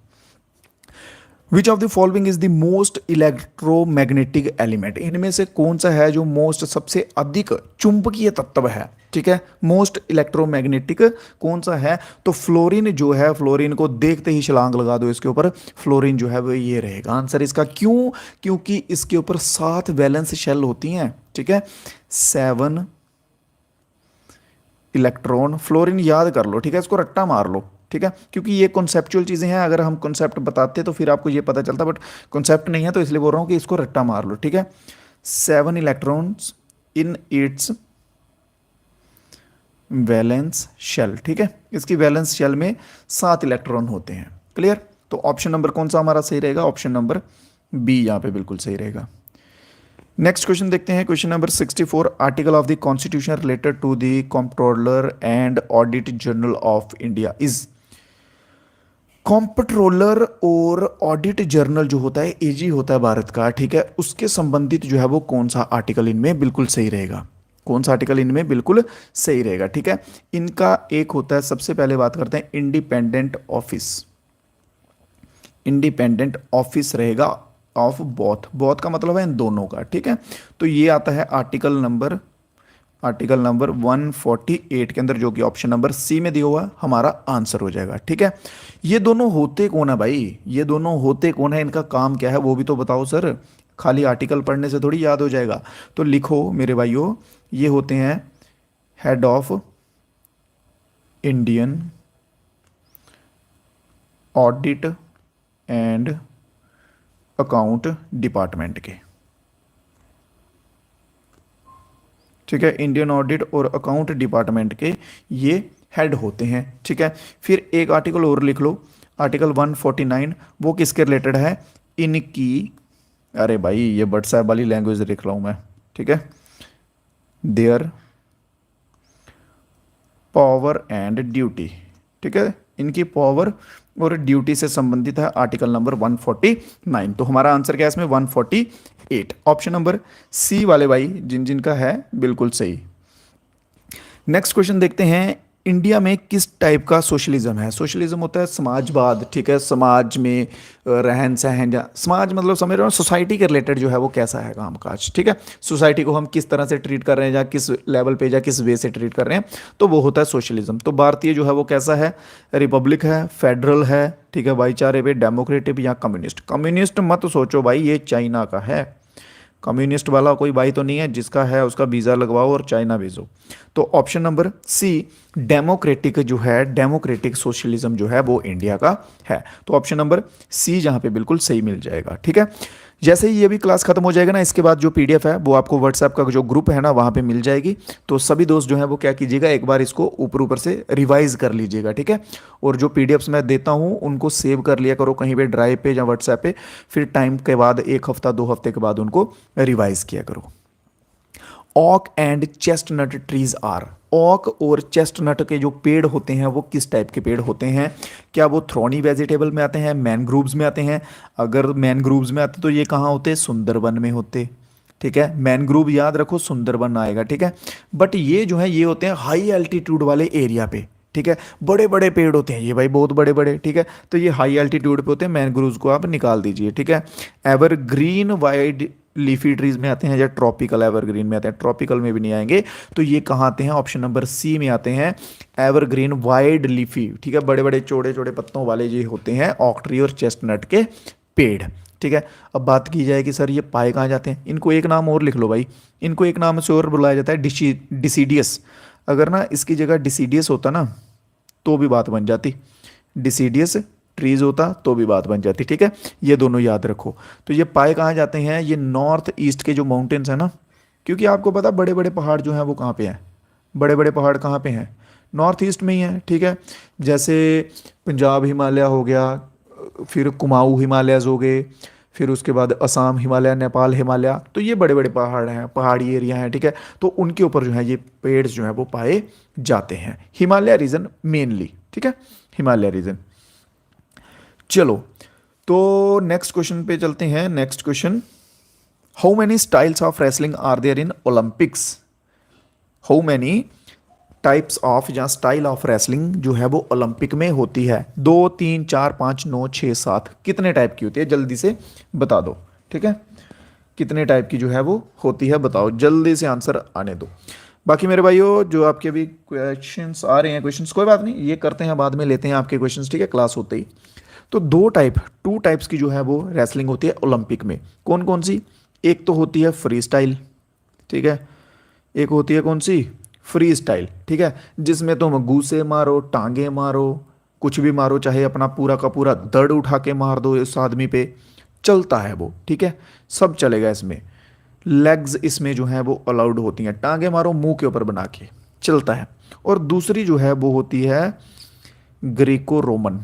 Speaker 1: विच of the following is the most electromagnetic element? इनमें से कौन सा है जो मोस्ट, सबसे अधिक चुंबकीय तत्व है? ठीक है, मोस्ट इलेक्ट्रोमैग्नेटिक कौन सा है? तो फ्लोरीन जो है, फ्लोरीन को देखते ही छलांग लगा दो इसके ऊपर, फ्लोरीन जो है वो ये रहेगा आंसर इसका। क्यों? क्योंकि इसके ऊपर 7 वैलेंस शेल होती हैं। ठीक है, 7 इलेक्ट्रॉन, फ्लोरीन याद कर लो। ठीक है, इसको रट्टा मार लो। ठीक है, क्योंकि ये कॉन्सेप्चुअल चीज़ें हैं, अगर हम कॉन्सेप्ट बताते तो फिर आपको ये पता चलता, बट कॉन्सेप्ट नहीं है तो इसलिए बोल रहा हूँ कि इसको रट्टा मार लो। ठीक है, 7 electrons in its valence shell. ठीक है, इसकी वैलेंस शेल में 7 इलेक्ट्रॉन होते हैं। क्लियर? तो ऑप्शन नंबर कौन सा हमारा सही रहेगा? ऑप्शन नंबर बी यहाँ पे बिल्कुल सही रहेगा। नेक्स्ट क्वेश्चन देखते हैं, question number 64। Article of the constitution related to the controller and audit general of India is. Comptroller और ऑडिट जर्नल जो होता है, एजी होता है भारत का। ठीक है, उसके संबंधित जो है वो कौन सा आर्टिकल इनमें बिल्कुल सही रहेगा? कौन सा आर्टिकल इनमें बिल्कुल सही रहेगा? ठीक है, इनका एक होता है, सबसे पहले बात करते हैं इंडिपेंडेंट ऑफिस। इंडिपेंडेंट ऑफिस रहेगा ऑफ बोथ, बोथ का मतलब है इन दोनों का। ठीक है, तो ये आता है आर्टिकल नंबर 148 के अंदर, जो कि ऑप्शन नंबर सी में दिया हुआ हमारा आंसर हो जाएगा। ठीक है, ये दोनों होते कौन है भाई? ये दोनों होते कौन है, इनका काम क्या है वो भी तो बताओ सर। खाली आर्टिकल पढ़ने से थोड़ी याद हो जाएगा। तो लिखो मेरे भाइयों, ये होते हैं head of Indian audit and account department के। ठीक है, इंडियन ऑडिट और अकाउंट डिपार्टमेंट के ये हेड होते हैं। ठीक है, फिर एक आर्टिकल और लिख लो, आर्टिकल 149, वो किसके रिलेटेड है? इनकी, अरे भाई ये व्हाट्सएप वाली लैंग्वेज लिख रहा हूं मैं। ठीक है, देयर पावर एंड ड्यूटी। ठीक है, इनकी पावर और ड्यूटी से संबंधित है आर्टिकल नंबर 149। तो हमारा आंसर क्या है इसमें? 148। ऑप्शन नंबर सी वाले भाई जिन जिन का है बिल्कुल सही। नेक्स्ट क्वेश्चन देखते हैं, इंडिया में किस टाइप का सोशलिज्म है? सोशलिज्म होता है समाजवाद। ठीक है, समाज में रहन सहन, या समाज मतलब समझ रहे हो, सोसाइटी के रिलेटेड जो है वो कैसा है काम काज। ठीक है, सोसाइटी को हम किस तरह से ट्रीट कर रहे हैं, या किस लेवल पे, या किस वे से ट्रीट कर रहे हैं, तो वो होता है सोशलिज्म। तो भारतीय जो है वो कैसा है? रिपब्लिक है, फेडरल है, ठीक है, भाईचारे पे, डेमोक्रेटिक या कम्युनिस्ट? कम्युनिस्ट मत सोचो भाई, ये चाइना का है। कम्युनिस्ट वाला कोई भाई तो नहीं है, जिसका है उसका वीज़ा लगवाओ और चाइना भेजो। तो ऑप्शन नंबर सी डेमोक्रेटिक जो है, डेमोक्रेटिक सोशलिज्म जो है वो इंडिया का है। तो ऑप्शन नंबर सी जहां पे बिल्कुल सही मिल जाएगा। ठीक है, जैसे ही ये भी क्लास खत्म हो जाएगा ना, इसके बाद जो पीडीएफ है वो आपको व्हाट्सएप का जो ग्रुप है ना वहाँ पे मिल जाएगी। तो सभी दोस्त जो है वो क्या कीजिएगा, एक बार इसको ऊपर ऊपर से रिवाइज कर लीजिएगा, ठीक है। और जो पीडीएफ्स मैं देता हूँ उनको सेव कर लिया करो कहीं पे ड्राइव पे या व्हाट्सएप पे, फिर टाइम के बाद 1 हफ्ता 2 हफ्ते के बाद उनको रिवाइज किया करो। Oak and chestnut trees are, oak और चेस्टनट के जो पेड़ होते हैं वो किस टाइप के पेड़ होते हैं? क्या वो थ्रोनी वेजिटेबल में आते हैं, मैनग्रूव्स में आते हैं? अगर मैनग्रूव्स में आते तो ये कहाँ होते? सुंदरबन में होते, ठीक है। मैनग्रूव याद रखो, सुंदरबन आएगा, ठीक है। बट ये जो है ये होते हैं हाई एल्टीट्यूड वाले एरिया पे, ठीक है। बड़े बड़े पेड़ होते हैं ये भाई, बहुत बड़े बड़े, ठीक है। तो ये हाई एल्टीट्यूड पे होते हैं, मैनग्रूव्स को आप निकाल दीजिए, ठीक है। एवरग्रीन वाइड लीफी ट्रीज में आते हैं या ट्रॉपिकल एवरग्रीन में आते हैं? ट्रॉपिकल में भी नहीं आएंगे। तो ये कहाँ आते हैं? ऑप्शन नंबर सी में आते हैं, एवरग्रीन वाइड लीफी, ठीक है। बड़े बड़े चौड़े चौड़े पत्तों वाले ये होते हैं ऑक ट्री और चेस्टनट के पेड़, ठीक है। अब बात की जाए कि सर ये पाए कहाँ जाते हैं, इनको एक नाम और लिख लो भाई, इनको एक नाम से और बुलाया जाता है, डिसीडियस। अगर ना इसकी जगह डिसीडियस होता ना तो भी बात बन जाती, डिसीडियस ट्रीज होता तो भी बात बन जाती, ठीक है। ये दोनों याद रखो। तो ये पाए कहाँ जाते हैं? ये नॉर्थ ईस्ट के जो माउंटेन्स हैं ना, क्योंकि आपको पता बड़े बड़े पहाड़ जो हैं वो कहाँ पे हैं? बड़े बड़े पहाड़ कहाँ पे हैं? नॉर्थ ईस्ट में ही हैं, ठीक है। जैसे पंजाब हिमालय हो गया, फिर कुमाऊँ हिमालयज हो गए, फिर उसके बाद असम हिमालय, नेपाल हिमालय, तो ये बड़े बड़े पहाड़ हैं, पहाड़ी एरिया हैं, ठीक है। तो उनके ऊपर जो है ये पेड़ जो है वो पाए जाते हैं, हिमालय रीजन मेनली, ठीक है, हिमालय रीजन। चलो, तो नेक्स्ट क्वेश्चन पे चलते हैं। Next question, how many styles of wrestling are there in Olympics? How many types of या स्टाइल ऑफ रेसलिंग जो है वो ओलंपिक में होती है? 2, 3, 4, 5, 9, 6, 7, कितने टाइप की होती है? जल्दी से बता दो, ठीक है। कितने टाइप की जो है वो होती है बताओ, जल्दी से आंसर आने दो। बाकी मेरे भाइयों जो आपके अभी क्वेश्चंस आ रहे हैं, क्वेश्चंस कोई बात नहीं, ये करते हैं बाद में, लेते हैं आपके क्वेश्चंस, ठीक है, क्लास होते ही। तो टू टाइप्स की जो है वो रेसलिंग होती है ओलंपिक में। कौन कौन सी? एक तो होती है फ्री स्टाइल, ठीक है। एक होती है कौन सी? फ्री स्टाइल, ठीक है, जिसमें तुम घूसे मारो, टांगे मारो, कुछ भी मारो, चाहे अपना पूरा का पूरा दर्द उठा के मार दो इस आदमी पे, चलता है वो, ठीक है, सब चलेगा इसमें। लेग्स इसमें जो है वो अलाउड होती हैं, टांगे मारो मुंह के ऊपर बना के, चलता है। और दूसरी जो है वो होती है ग्रीको रोमन,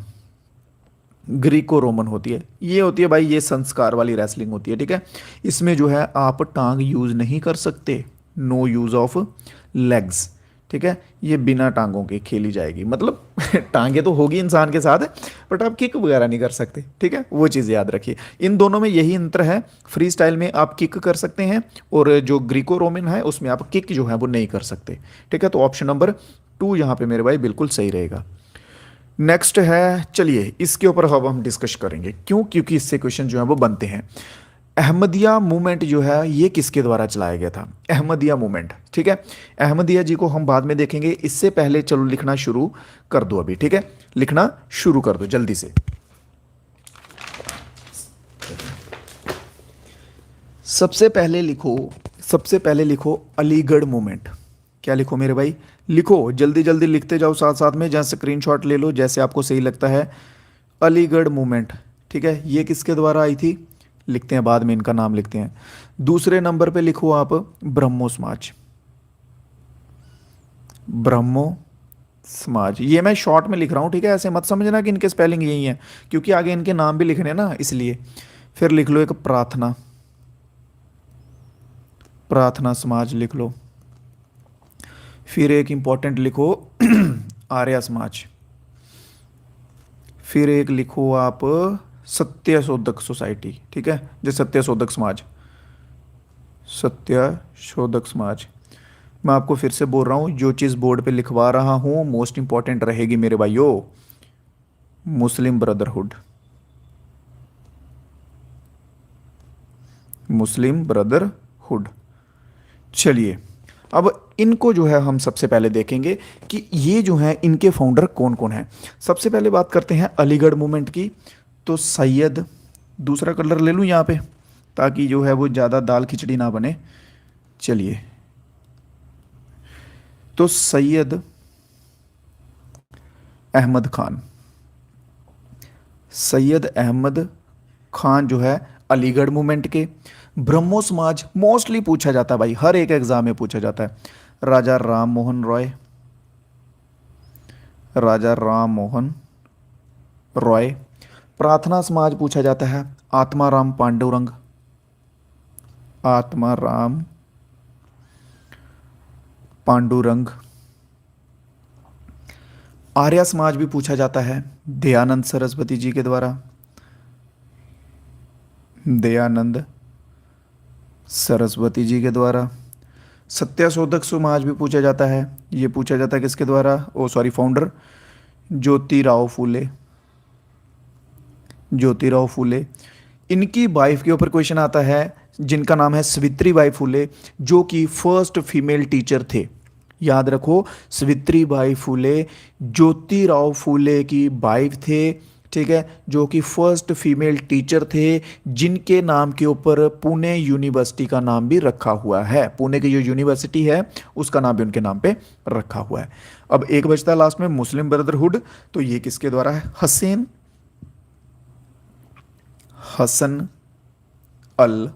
Speaker 1: ग्रीको रोमन होती है। ये होती है भाई, ये संस्कार वाली रेसलिंग होती है, ठीक है। इसमें जो है आप टांग यूज़ नहीं कर सकते, नो यूज़ ऑफ लेग्स, ठीक है। ये बिना टांगों के खेली जाएगी, मतलब टांगे तो होगी इंसान के साथ, बट आप किक वगैरह नहीं कर सकते, ठीक है, वो चीज़ याद रखिए। इन दोनों में यही अंतर है, फ्री स्टाइल में आप किक कर सकते हैं और जो ग्रीको रोमन है उसमें आप किक जो है वो नहीं कर सकते, ठीक है। तो ऑप्शन नंबर 2 यहाँ पे मेरे भाई बिल्कुल सही रहेगा। नेक्स्ट है, चलिए इसके ऊपर अब हम डिस्कस करेंगे, क्यों? क्योंकि इससे क्वेश्चन जो है वो बनते हैं। अहमदिया मूवमेंट जो है ये किसके द्वारा चलाया गया था? अहमदिया मूवमेंट, ठीक है। अहमदिया जी को हम बाद में देखेंगे, इससे पहले चलो लिखना शुरू कर दो अभी, ठीक है, लिखना शुरू कर दो जल्दी से। सबसे पहले लिखो, सबसे पहले लिखो अलीगढ़ मूवमेंट। क्या लिखो मेरे भाई? लिखो, जल्दी जल्दी लिखते जाओ साथ साथ में, जहाँ स्क्रीनशॉट ले लो जैसे आपको सही लगता है। अलीगढ़ मूवमेंट, ठीक है, ये किसके द्वारा आई थी? लिखते हैं बाद में, इनका नाम लिखते हैं। दूसरे नंबर पे लिखो आप ब्रह्मो समाज, ब्रह्मो समाज, ये मैं शॉर्ट में लिख रहा हूँ, ठीक है, ऐसे मत समझना कि इनके स्पेलिंग यही है, क्योंकि आगे इनके नाम भी लिखने हैं ना, इसलिए। फिर लिख लो एक प्रार्थना, प्रार्थना समाज लिख लो। फिर एक इंपॉर्टेंट लिखो आर्य समाज। फिर एक लिखो आप सत्य शोधक सोसाइटी, ठीक है, जैसे सत्य शोधक समाज, सत्य शोधक समाज। मैं आपको फिर से बोल रहा हूँ, जो चीज़ बोर्ड पे लिखवा रहा हूँ मोस्ट इंपॉर्टेंट रहेगी मेरे भाइयों। मुस्लिम ब्रदरहुड, मुस्लिम ब्रदरहुड। चलिए अब इनको जो है हम सबसे पहले देखेंगे कि ये जो है इनके फाउंडर कौन कौन हैं। सबसे पहले बात करते हैं अलीगढ़ मूवमेंट की। तो सैयद, दूसरा कलर ले लूँ यहाँ पे ताकि जो है वो ज़्यादा दाल खिचड़ी ना बने। चलिए, तो सैयद अहमद खान, सैयद अहमद खान जो है अलीगढ़ मूवमेंट के। ब्रह्मो समाज मोस्टली पूछा जाता है भाई, हर एक एग्जाम में पूछा जाता है, राजा राम मोहन रॉय, राजा राम मोहन रॉय। प्रार्थना समाज पूछा जाता है, आत्माराम पांडुरंग, आत्माराम पांडुरंग। आर्य समाज भी पूछा जाता है, दयानंद सरस्वती जी के द्वारा, दयानंद सरस्वती जी के द्वारा। सत्यशोधक समाज भी पूछा जाता है, ये पूछा जाता है किसके द्वारा, ओ सॉरी फाउंडर ज्योतिराव फूले, ज्योतिराव फूले। इनकी वाइफ के ऊपर क्वेश्चन आता है जिनका नाम है सावित्रीबाई फूले, जो कि फर्स्ट फीमेल टीचर थे। याद रखो, सावित्रीबाई फूले ज्योतिराव फूले की वाइफ थे, ठीक है, जो कि फर्स्ट फीमेल टीचर थे, जिनके नाम के ऊपर पुणे यूनिवर्सिटी का नाम भी रखा हुआ है। पुणे की जो यूनिवर्सिटी है उसका नाम भी उनके नाम पे रखा हुआ है। अब एक बचता है लास्ट में मुस्लिम ब्रदरहुड, तो ये किसके द्वारा है, हसन अल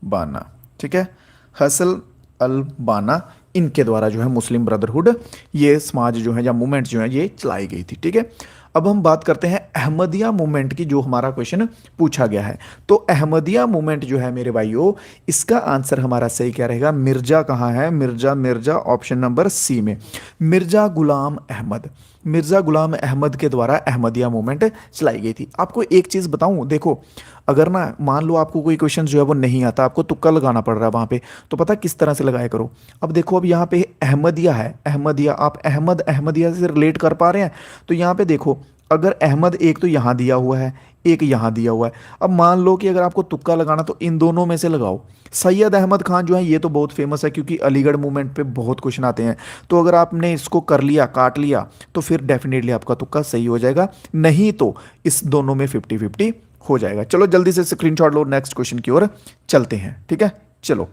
Speaker 1: बाना, ठीक है, हसन अल बाना, इनके द्वारा जो है मुस्लिम ब्रदरहुड ये समाज जो है या मूवमेंट जो है ये चलाई गई थी। ठीक है, अब हम बात करते हैं अहमदिया मूवमेंट की, जो हमारा क्वेश्चन पूछा गया है। तो अहमदिया मूवमेंट जो है मेरे भाइयों, इसका आंसर हमारा सही क्या रहेगा, मिर्जा कहाँ है, Mirza, Mirza option number C में, मिर्जा गुलाम अहमद, मिर्जा गुलाम अहमद के द्वारा अहमदिया मूवमेंट चलाई गई थी। आपको एक चीज़ बताऊं, देखो अगर ना मान लो आपको कोई क्वेश्चन जो है वो नहीं आता, आपको तुक्का लगाना पड़ रहा है वहाँ पे, तो पता किस तरह से लगाया करो। अब देखो, अब यहाँ पे अहमदिया है, अहमदिया, आप अहमद अहमदिया से रिलेट कर पा रहे हैं, तो यहाँ पे देखो अगर अहमद एक तो यहाँ दिया हुआ है, एक यहाँ दिया हुआ है। अब मान लो कि अगर आपको तुक्का लगाना तो इन दोनों में से लगाओ। सैयद अहमद खान जो है ये तो बहुत फेमस है, क्योंकि अलीगढ़ मूवमेंट पे बहुत क्वेश्चन आते हैं, तो अगर आपने इसको कर लिया, काट लिया, तो फिर डेफिनेटली आपका तुक्का सही हो जाएगा, नहीं तो इस दोनों में 50-50 हो जाएगा। चलो जल्दी से स्क्रीनशॉट लो, नेक्स्ट क्वेश्चन की ओर चलते हैं। ठीक है, चलो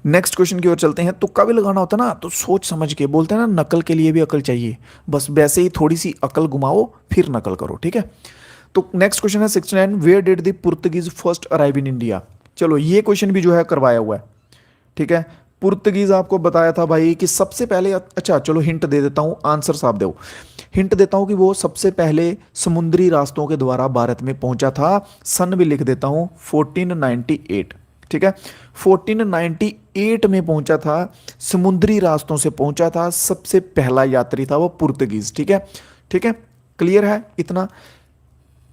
Speaker 1: नेक्स्ट क्वेश्चन की ओर चलते हैं। तुक्का भी लगाना होता ना तो सोच समझ के, बोलते हैं ना नकल के लिए भी अकल चाहिए, बस वैसे ही थोड़ी सी अकल घुमाओ फिर नकल करो। ठीक है, तो नेक्स्ट क्वेश्चन है 69, where did the Portuguese first arrive in India. चलो ये क्वेश्चन भी जो है करवाया हुआ है। ठीक है, पुर्तगीज आपको बताया था भाई कि सबसे पहले, अच्छा चलो हिंट दे देता हूं, आंसर साफ दो, हिंट देता हूं कि वो सबसे पहले समुद्री रास्तों के द्वारा भारत में पहुंचा था। सन भी लिख देता हूं 1498। ठीक है, 1498 में पहुंचा था, समुद्री रास्तों से पहुंचा था, सबसे पहला यात्री था वो पुर्तगीज। ठीक है, ठीक है, क्लियर है इतना।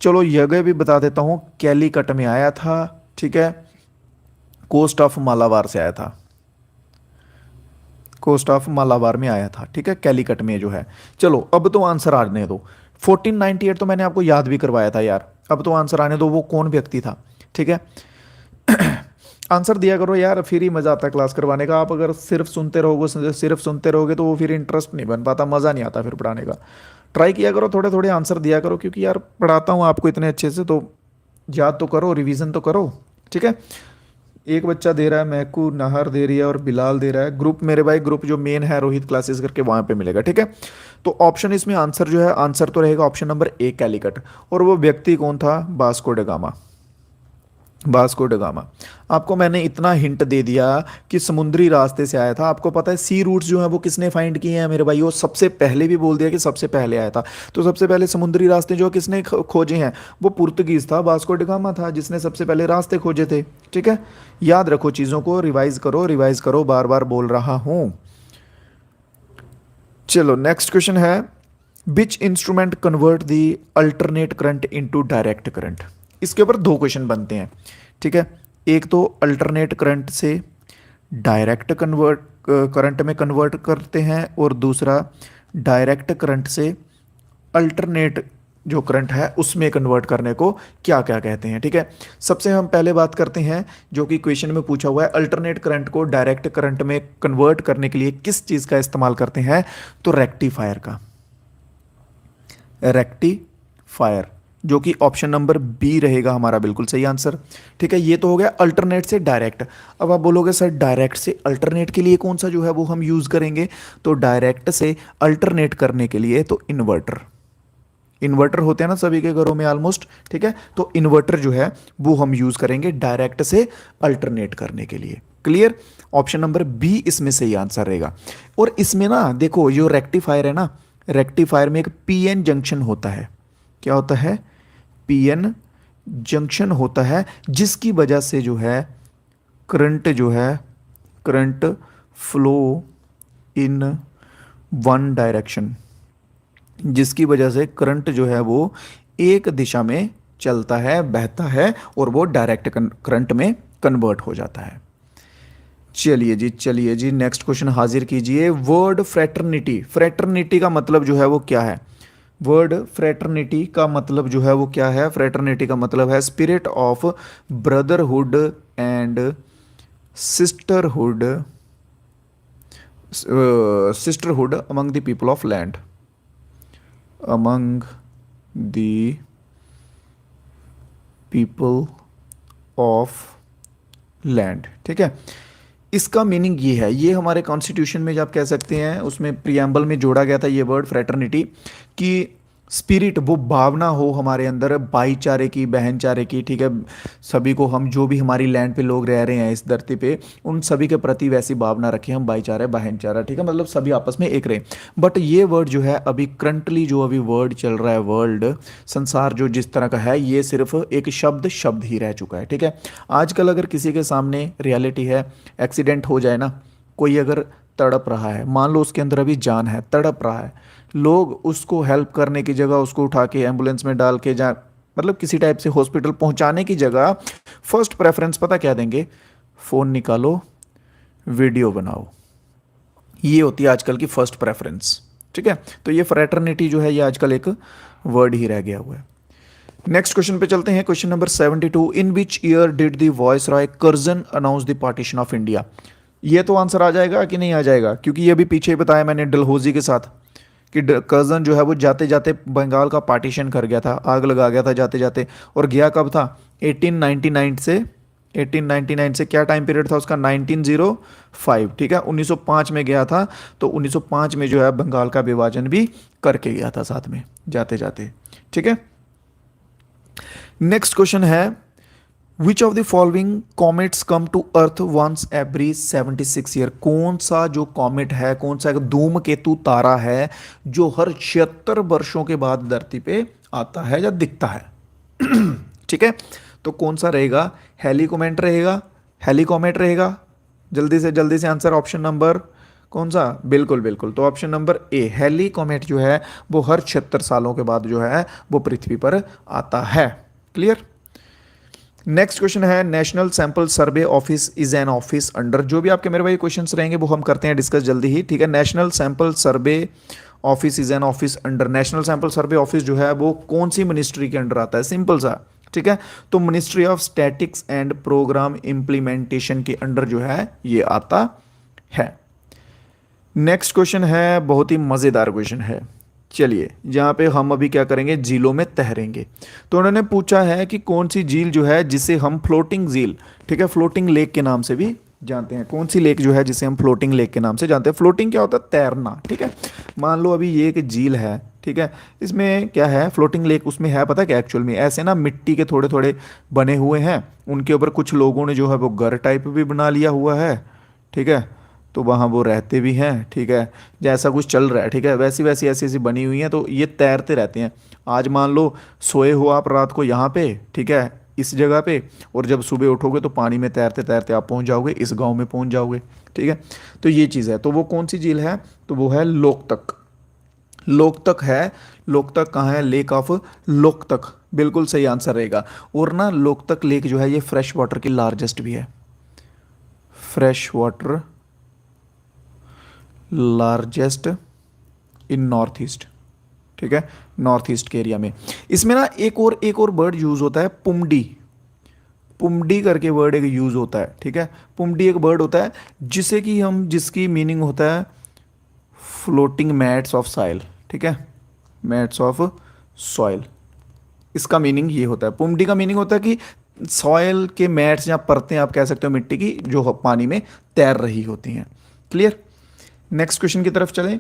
Speaker 1: चलो यह भी बता देता हूं, कैलीकट में आया था। ठीक है, कोस्ट ऑफ मालाबार से आया था, कोस्ट ऑफ मालाबार में आया था। ठीक है, कैलीकट में जो है। चलो अब तो आंसर आने दो, 1498 तो मैंने आपको याद भी करवाया था यार, अब तो आंसर आने दो, वो कौन व्यक्ति था। ठीक है, आंसर दिया करो यार, फिर ही मजा आता है क्लास करवाने का। आप अगर सिर्फ सुनते रहोगे, सिर्फ सुनते रहोगे तो वो फिर इंटरेस्ट नहीं बन पाता, मज़ा नहीं आता फिर पढ़ाने का। ट्राई किया करो, थोड़े थोड़े आंसर दिया करो, क्योंकि यार पढ़ाता हूँ आपको इतने अच्छे से, तो याद तो करो, रिवीजन तो करो। ठीक है, एक बच्चा दे रहा है, महकू नहर दे रही है और बिलाल दे रहा है। ग्रुप मेरे भाई, ग्रुप जो मेन है रोहित क्लासेस करके, वहाँ पे मिलेगा। ठीक है, तो ऑप्शन इसमें आंसर जो है, आंसर तो रहेगा ऑप्शन नंबर ए, कैलीकट। और वो व्यक्ति कौन था, Vasco da Gama, Vasco da Gama. आपको मैंने इतना हिंट दे दिया कि समुद्री रास्ते से आया था। आपको पता है सी रूट्स जो है वो किसने फाइंड किए हैं मेरे भाई, वो सबसे पहले भी बोल दिया कि सबसे पहले आया था। तो सबसे पहले समुद्री रास्ते जो किसने खोजे हैं, वो पुर्तगीज था, वास्को ड गामा था जिसने सबसे पहले रास्ते खोजे थे। ठीक है, याद रखो चीज़ों को, रिवाइज करो, रिवाइज करो, बार बार बोल रहा हूँ। चलो नेक्स्ट क्वेश्चन है, which instrument convert the alternate current into direct current. इसके ऊपर दो क्वेश्चन बनते हैं। ठीक है, एक तो अल्टरनेट करंट से डायरेक्ट कन्वर्ट करंट में कन्वर्ट करते हैं, और दूसरा डायरेक्ट करंट से अल्टरनेट जो करंट है उसमें कन्वर्ट करने को क्या क्या कहते हैं। ठीक है, सबसे हम पहले बात करते हैं जो कि क्वेश्चन में पूछा हुआ है, अल्टरनेट करंट को डायरेक्ट करंट में कन्वर्ट करने के लिए किस चीज़ का इस्तेमाल करते हैं, तो रेक्टिफायर का, रेक्टिफायर, जो कि ऑप्शन नंबर बी रहेगा हमारा बिल्कुल सही आंसर। ठीक है, ये तो हो गया अल्टरनेट से डायरेक्ट। अब आप बोलोगे सर डायरेक्ट से अल्टरनेट के लिए कौन सा जो है वो हम यूज़ करेंगे, तो डायरेक्ट से अल्टरनेट करने के लिए तो इन्वर्टर, इन्वर्टर होते हैं ना सभी के घरों में ऑलमोस्ट, ठीक है। तो इन्वर्टर जो है वो हम यूज करेंगे डायरेक्ट से अल्टरनेट करने के लिए। क्लियर। ऑप्शन नंबर बी इसमें सही आंसर रहेगा। और इसमें ना देखो जो रेक्टिफायर है ना, रेक्टिफायर में एक पीएन जंक्शन होता है। क्या होता है? पीएन जंक्शन होता है, जिसकी वजह से जो है करंट जो है, current flow in one direction, जिसकी वजह से करंट जो है वो एक दिशा में चलता है, बहता है, और वो डायरेक्ट करंट में कन्वर्ट हो जाता है। चलिए जी नेक्स्ट क्वेश्चन हाजिर कीजिए। वर्ड फ्रेटर्निटी, फ्रेटर्निटी का मतलब जो है वो क्या है? वर्ड फ्रेटर्निटी का मतलब जो है वो क्या है? फ्रेटर्निटी का मतलब है spirit of brotherhood and sisterhood, sisterhood among the people of land, among the people of land, ठीक है। इसका मीनिंग ये है, ये हमारे कॉन्स्टिट्यूशन में जो आप कह सकते हैं उसमें प्रियम्बल में जोड़ा गया था ये वर्ड फ्रेटर्निटी, कि स्पिरिट, वो भावना हो हमारे अंदर भाईचारे की, बहनचारे की, ठीक है। सभी को, हम जो भी हमारी लैंड पे लोग रह रहे हैं इस धरती पे, उन सभी के प्रति वैसी भावना रखें हम, भाईचारा बहनचारा, ठीक है, मतलब सभी आपस में एक रहे। बट ये वर्ड जो है अभी करंटली जो अभी वर्ड चल रहा है, वर्ल्ड संसार जो जिस तरह का है, ये सिर्फ एक शब्द ही रह चुका है, ठीक है। आजकल अगर किसी के सामने रियलिटी है, एक्सीडेंट हो जाए ना, कोई अगर तड़प रहा है, मान लो उसके अंदर अभी जान है, तड़प रहा है, लोग उसको हेल्प करने की जगह उसको उठा के एम्बुलेंस में डाल के जा, मतलब किसी टाइप से हॉस्पिटल पहुंचाने की जगह फर्स्ट प्रेफरेंस पता क्या देंगे? फ़ोन निकालो, वीडियो बनाओ। ये होती है आजकल की फर्स्ट प्रेफरेंस, ठीक है। तो ये फ्रेटर्निटी जो है ये आजकल एक वर्ड ही रह गया हुआ है। नेक्स्ट क्वेश्चन पे चलते हैं। Question number 72, in which year did the viceroy Curzon announce the partition of India? ये तो आंसर आ जाएगा कि नहीं आ जाएगा? क्योंकि ये भी पीछे ही बताया मैंने डलहौजी के साथ कि कर्जन जो है वो जाते जाते बंगाल का पार्टीशन कर गया था, आग लगा गया था जाते जाते। और गया कब था? 1899 से, 1899 से क्या टाइम पीरियड था उसका? 1905, ठीक है, 1905 में गया था। तो 1905 में जो है बंगाल का विभाजन भी करके गया था साथ में जाते जाते, ठीक है। नेक्स्ट क्वेश्चन है, which of the following comets come to earth once every 76 year? कौन सा जो कॉमेट है, कौन सा एक धूमकेतु तारा है जो हर 76 वर्षों के बाद धरती पे आता है या दिखता है? ठीक है, तो कौन सा रहेगा? हेलीकोमेट रहेगा, हेलीकॉमेट रहेगा। जल्दी से आंसर, ऑप्शन नंबर कौन सा? बिल्कुल बिल्कुल, तो ऑप्शन नंबर ए, हेलीकॉमेट जो है वो हर 76 सालों के बाद जो है वो पृथ्वी पर आता है। क्लियर। नेक्स्ट क्वेश्चन है, national sample survey office is an office under, जो भी आपके मेरे भाई क्वेश्चंस रहेंगे वो हम करते हैं डिस्कस जल्दी ही, ठीक है। National sample survey office is an office under, national sample survey office जो है वो कौन सी मिनिस्ट्री के अंडर आता है? सिंपल सा, ठीक है, तो ministry of statics and programme implementation के अंडर जो है ये आता है। नेक्स्ट क्वेश्चन है, बहुत ही मज़ेदार क्वेश्चन है। चलिए, जहाँ पे हम अभी क्या करेंगे, झीलों में तैरेंगे। तो उन्होंने पूछा है कि कौन सी झील जो है जिसे हम फ्लोटिंग झील, ठीक है, फ्लोटिंग लेक के नाम से भी जानते हैं। कौन सी लेक जो है जिसे हम फ्लोटिंग लेक के नाम से जानते हैं? फ्लोटिंग क्या होता है? तैरना, ठीक है। मान लो अभी ये एक झील है, ठीक है, इसमें क्या है, फ्लोटिंग लेक, उसमें है पता क्या एक्चुअल में, ऐसे ना मिट्टी के थोड़े थोड़े बने हुए हैं, उनके ऊपर कुछ लोगों ने जो है वो घर टाइप भी बना लिया हुआ है, ठीक है, तो वहाँ वो रहते भी हैं, ठीक है, जैसा कुछ चल रहा है, ठीक है, वैसी वैसी ऐसी ऐसी बनी हुई हैं, तो ये तैरते रहते हैं। आज मान लो सोए हो आप रात को यहाँ पे, ठीक है, इस जगह पे, और जब सुबह उठोगे तो पानी में तैरते तैरते आप पहुँच जाओगे, इस गांव में पहुँच जाओगे, ठीक है। तो ये चीज़ है, तो वो कौन सी झील है? तो वो है लोकतक, लोकतक है। लोकतक कहाँ है? लेक ऑफ लोकतक, बिल्कुल सही आंसर रहेगा। और ना लोकतक लेक जो है ये फ्रेश वाटर की लार्जेस्ट भी है, fresh water largest in north east, ठीक है, नॉर्थ ईस्ट के एरिया में। इसमें ना एक और वर्ड यूज होता है, पुमडी, पुमडी करके वर्ड एक यूज होता है, ठीक है। पुमडी एक वर्ड होता है जिसे कि हम, जिसकी मीनिंग होता है फ्लोटिंग मैट्स ऑफ सॉइल, ठीक है, मैट्स ऑफ सॉइल, इसका मीनिंग ये होता है। पुमडी का मीनिंग होता है कि सॉइल के मैट्स या परतें आप कह सकते हो मिट्टी की, जो पानी में तैर रही होती हैं। क्लियर। नेक्स्ट क्वेश्चन की तरफ चलें।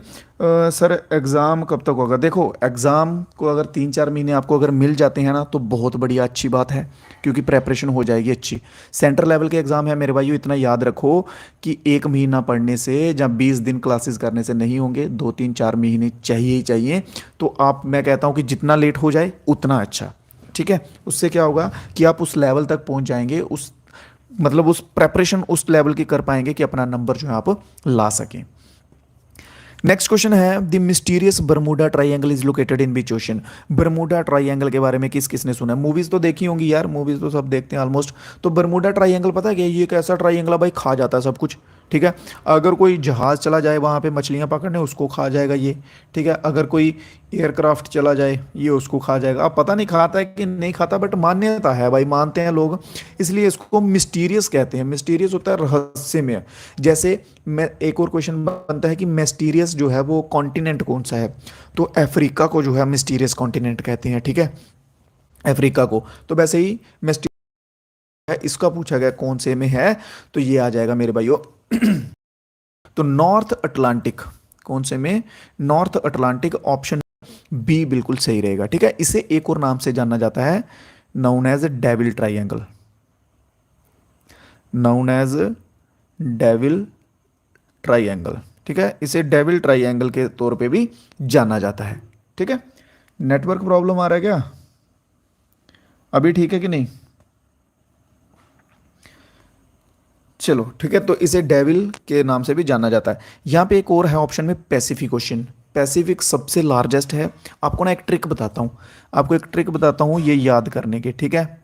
Speaker 1: सर एग्ज़ाम कब तक होगा? देखो, एग्ज़ाम को अगर 3-4 महीने आपको अगर मिल जाते हैं ना तो बहुत बढ़िया, अच्छी बात है, क्योंकि प्रेपरेशन हो जाएगी अच्छी। सेंटर लेवल के एग्ज़ाम है मेरे भाइयों, इतना याद रखो कि 1 महीना पढ़ने से या 20 दिन क्लासेस करने से नहीं होंगे, 2-3-4 महीने चाहिए ही चाहिए। तो आप, मैं कहता हूँ कि जितना लेट हो जाए उतना अच्छा, ठीक है। उससे क्या होगा कि आप उस लेवल तक पहुँच जाएंगे, उस मतलब उस प्रेपरेशन उस लेवल की कर पाएंगे कि अपना नंबर जो है आप ला सकें। नेक्स्ट क्वेश्चन है, the mysterious Bermuda triangle is located in beach ocean. Bermuda triangle के बारे में किस किसने सुना है? मूवीज तो देखी होंगी यार, मूवीज तो सब देखते हैं ऑलमोस्ट। तो बरमूडा ट्राइंगल पता है क्या? ये एक ऐसा ट्राइंगल है भाई, खा जाता है सब कुछ, ठीक है। अगर कोई जहाज चला जाए वहाँ पे मछलियाँ पकड़ने, उसको खा जाएगा ये, ठीक है। अगर कोई एयरक्राफ्ट चला जाए, ये उसको खा जाएगा। अब पता नहीं खाता है कि नहीं खाता, बट मान्यता है भाई, मानते हैं लोग, इसलिए इसको मिस्टीरियस कहते हैं। मिस्टीरियस होता है रहस्यमय। जैसे मैं, एक और क्वेश्चन बनता है कि मिस्टीरियस जो है वो कॉन्टिनेंट कौन सा है? तो अफ्रीका को जो है मिस्टीरियस कॉन्टिनेंट कहते हैं, ठीक है, अफ्रीका को। तो वैसे ही मिस्टीरियस है, इसका पूछा गया कौन से में है, तो ये आ जाएगा मेरे भाइयों तो नॉर्थ अटलांटिक। कौन से में? नॉर्थ अटलांटिक, ऑप्शन बी बिल्कुल सही रहेगा, ठीक है। इसे एक और नाम से जाना जाता है, known as devil triangle, known as devil triangle, ठीक है। इसे डेविल ट्राइंगल के तौर पे भी जाना जाता है, ठीक है। नेटवर्क प्रॉब्लम आ रहा है क्या अभी? ठीक है कि नहीं? चलो ठीक है, तो इसे डेविल के नाम से भी जाना जाता है। यहाँ पे एक और है ऑप्शन में, पैसिफिक ओशन। पैसिफिक सबसे लार्जेस्ट है। आपको ना एक ट्रिक बताता हूँ, आपको एक ट्रिक बताता हूँ ये याद करने की, ठीक है।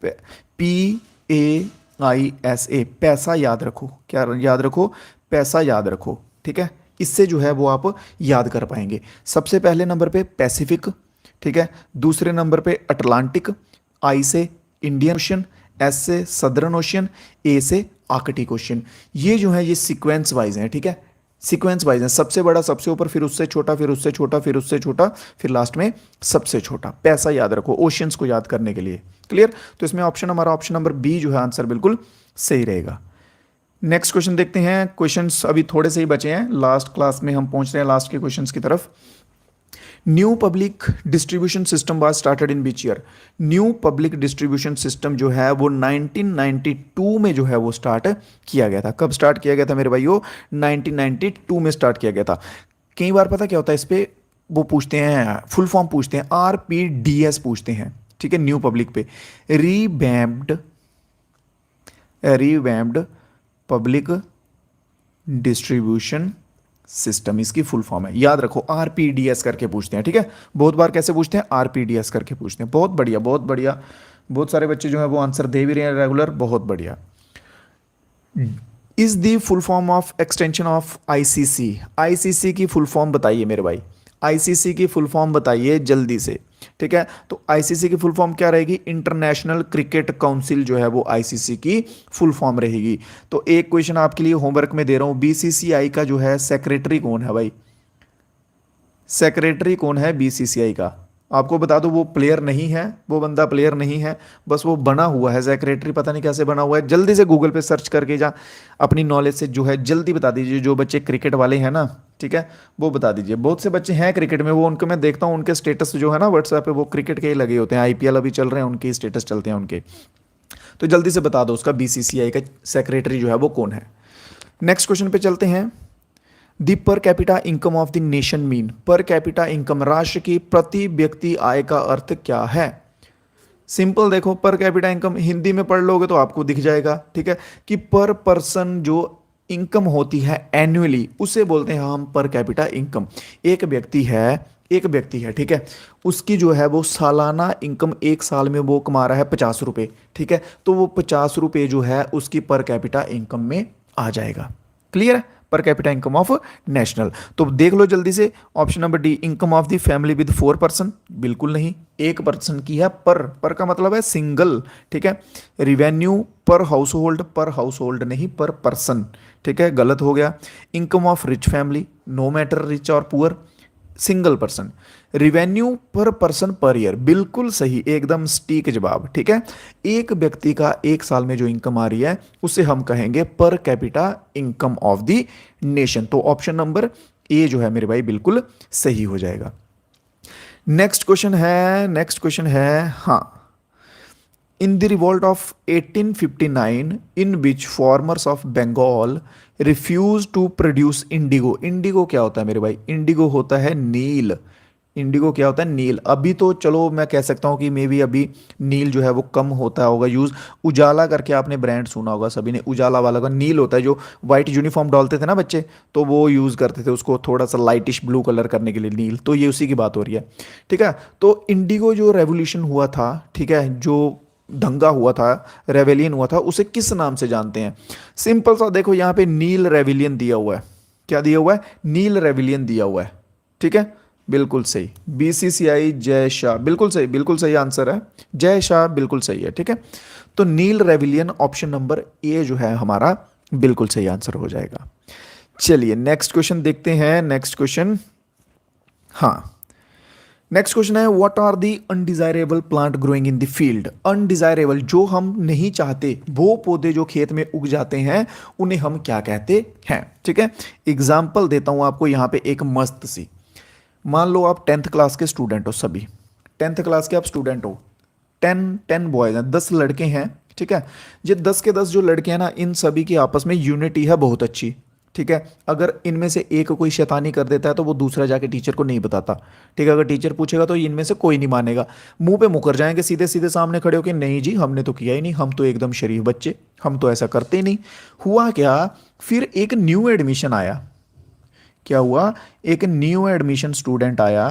Speaker 1: PAISA, पैसा याद रखो। क्या याद रखो? पैसा याद रखो, ठीक है। इससे जो है वो आप याद कर पाएंगे। सबसे पहले नंबर पे पैसिफिक, ठीक है। दूसरे नंबर पे अटलांटिक, आई से इंडियन ओशन, एस से सदर्न ओशन, ए से आर्कटिक ओशन। ये जो है ये सीक्वेंस वाइज हैं, ठीक है, सीक्वेंस वाइज हैं। सबसे बड़ा सबसे ऊपर, फिर उससे छोटा, फिर उससे छोटा, फिर उससे छोटा, फिर लास्ट में सबसे छोटा। पैसा याद रखो ओशियंस को याद करने के लिए, क्लियर। तो इसमें ऑप्शन, हमारा ऑप्शन नंबर बी जो है आंसर बिल्कुल सही रहेगा। नेक्स्ट क्वेश्चन देखते हैं। क्वेश्चंस अभी थोड़े से ही बचे हैं, लास्ट क्लास में हम पहुंच रहे हैं लास्ट के क्वेश्चंस की तरफ। New public distribution system was started in beach year. New public distribution system जो है वो 1992 में जो है वो स्टार्ट किया गया था। कब स्टार्ट किया गया था मेरे भाइयों? 1992 में स्टार्ट किया गया था। कई बार पता क्या होता है इस पे, वो पूछते हैं, फुल फॉर्म पूछते हैं, RPDS पूछते हैं, ठीक है, न्यू पब्लिक पे। Revamped revamped public distribution system, इसकी फुल फॉर्म है, याद रखो। RPDS करके पूछते हैं, ठीक है। बहुत बार कैसे पूछते हैं? RPDS करके पूछते हैं। बहुत बढ़िया, बहुत बढ़िया, बहुत सारे बच्चे जो है वो आंसर दे भी रहे हैं रेगुलर, बहुत बढ़िया। Is the full form of extension of ICC। ICC की फुल फॉर्म बताइए मेरे भाई, ICC की फुल फॉर्म बताइए जल्दी से, ठीक है। तो ICC की फुल फॉर्म क्या रहेगी? इंटरनेशनल क्रिकेट काउंसिल जो है वो ICC की फुल फॉर्म रहेगी। तो एक क्वेश्चन आपके लिए होमवर्क में दे रहा हूं, BCCI का जो है सेक्रेटरी कौन है भाई? सेक्रेटरी कौन है BCCI का? आपको बता दो, वो प्लेयर नहीं है, वो बंदा प्लेयर नहीं है, बस वो बना हुआ है सेक्रेटरी। पता नहीं कैसे बना हुआ है, जल्दी से गूगल पे सर्च करके जा, अपनी नॉलेज से जो है जल्दी बता दीजिए। जो बच्चे क्रिकेट वाले हैं ना, ठीक है, वो बता दीजिए। बहुत से बच्चे हैं क्रिकेट में, वो उनको मैं देखता हूँ, उनके स्टेटस जो है ना व्हाट्सएप पे, वो क्रिकेट के ही लगे होते हैं। IPL अभी चल रहे हैं, उनके स्टेटस चलते हैं उनके। तो जल्दी से बता दो उसका BCCI का सेक्रेटरी जो है वो कौन है। नेक्स्ट क्वेश्चन पे चलते हैं। The per capita income of the nation mean. Per capita income, राष्ट्र की प्रति व्यक्ति आय का अर्थ क्या है? सिंपल देखो, पर कैपिटा इनकम हिंदी में पढ़ लोगे तो आपको दिख जाएगा, ठीक है, कि पर पर्सन जो इनकम होती है एनुअली, उसे बोलते हैं हम पर कैपिटा इनकम। एक व्यक्ति है, एक व्यक्ति है, ठीक है, उसकी जो है वो सालाना इनकम, एक साल में वो कमा रहा है 50 रुपये, ठीक है। तो वो 50 रुपये जो है उसकी पर कैपिटा इनकम में आ जाएगा, क्लियर है। पर कैपिटा इनकम ऑफ नेशनल। तो देख लो जल्दी से, option number D, income of the family with 4 person, बिल्कुल नहीं, एक पर्सन की है। पर का मतलब है सिंगल, ठीक है। रिवेन्यू पर हाउस होल्ड नहीं, पर पर्सन, ठीक है, गलत हो गया। Income of rich family, no matter rich और poor, single person. Revenue per person per year, बिल्कुल सही, एकदम सटीक जवाब, ठीक है। एक व्यक्ति का एक साल में जो इनकम आ रही है उसे हम कहेंगे पर capita income of the nation. तो ऑप्शन नंबर ए जो है मेरे भाई बिल्कुल सही हो जाएगा। नेक्स्ट क्वेश्चन है हाँ, in the revolt of 1859 in which farmers of Bengal refuse to produce indigo. Indigo क्या होता है मेरे भाई? इंडिगो होता है नील। इंडिगो क्या होता है? नील। अभी तो चलो मैं कह सकता हूँ कि मे बी अभी नील जो है वो कम होता होगा यूज़। उजाला करके आपने ब्रांड सुना होगा सभी ने, उजाला वाला का नील होता है, जो वाइट यूनिफॉर्म डालते थे ना बच्चे, तो वो यूज़ करते थे उसको थोड़ा सा लाइटिश ब्लू कलर करने के लिए नील। तो ये उसी की बात हो रही है, ठीक है। तो इंडिगो जो रेवोल्यूशन हुआ था, ठीक है, जो दंगा हुआ था, रेवेलियन हुआ था, उसे किस नाम से जानते हैं? सिंपल सा देखो, यहाँ पे नील रेविलियन दिया हुआ है। क्या दिया हुआ है? नील रेविलियन दिया हुआ है, ठीक है, बिल्कुल सही। बीसीसीआई जय शाह, बिल्कुल सही, बिल्कुल सही आंसर है। जय शाह बिल्कुल सही है, ठीक है। तो नील रेविलियन ऑप्शन नंबर ए जो है हमारा बिल्कुल सही आंसर हो जाएगा। चलिए नेक्स्ट क्वेश्चन देखते हैं। नेक्स्ट क्वेश्चन, हाँ, नेक्स्ट क्वेश्चन है what are the undesirable plant growing in the field. Undesirable, जो हम नहीं चाहते वो पौधे जो खेत में उग जाते हैं, उन्हें हम क्या कहते हैं, ठीक है। एग्जाम्पल देता हूं आपको यहाँ पे एक मस्त सी। मान लो आप 10th क्लास के स्टूडेंट हो, सभी 10th क्लास के आप स्टूडेंट हो, 10 बॉयज हैं, 10 लड़के हैं, ठीक है। ये 10 के 10 जो लड़के हैं ना, इन सभी की आपस में यूनिटी है बहुत अच्छी, ठीक है। अगर इनमें से एक कोई शैतानी कर देता है तो वो दूसरा जाके टीचर को नहीं बताता, ठीक है। अगर टीचर पूछेगा तो इनमें से कोई नहीं मानेगा, मुंह पे मुकर जाएंगे सीधे सीधे सामने खड़े होकर, नहीं जी हमने तो किया ही नहीं, हम तो एकदम शरीफ बच्चे, हम तो ऐसा करते ही नहीं। हुआ क्या, फिर एक न्यू एडमिशन आया। क्या हुआ? एक न्यू एडमिशन स्टूडेंट आया,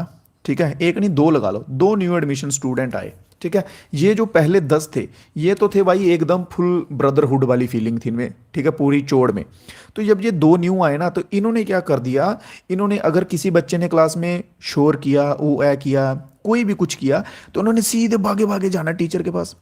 Speaker 1: ठीक है, एक नहीं दो लगा लो, दो न्यू एडमिशन स्टूडेंट आए, ठीक है। ये जो पहले 10 थे, ये तो थे भाई एकदम फुल ब्रदरहुड वाली फीलिंग थी इनमें, ठीक है, पूरी चोड़ में। तो जब ये दो न्यू आए ना, तो इन्होंने क्या कर दिया, इन्होंने अगर किसी बच्चे ने क्लास में शोर किया, ओ ए किया, कोई भी कुछ किया, तो उन्होंने सीधे भागे भागे जाना टीचर के पास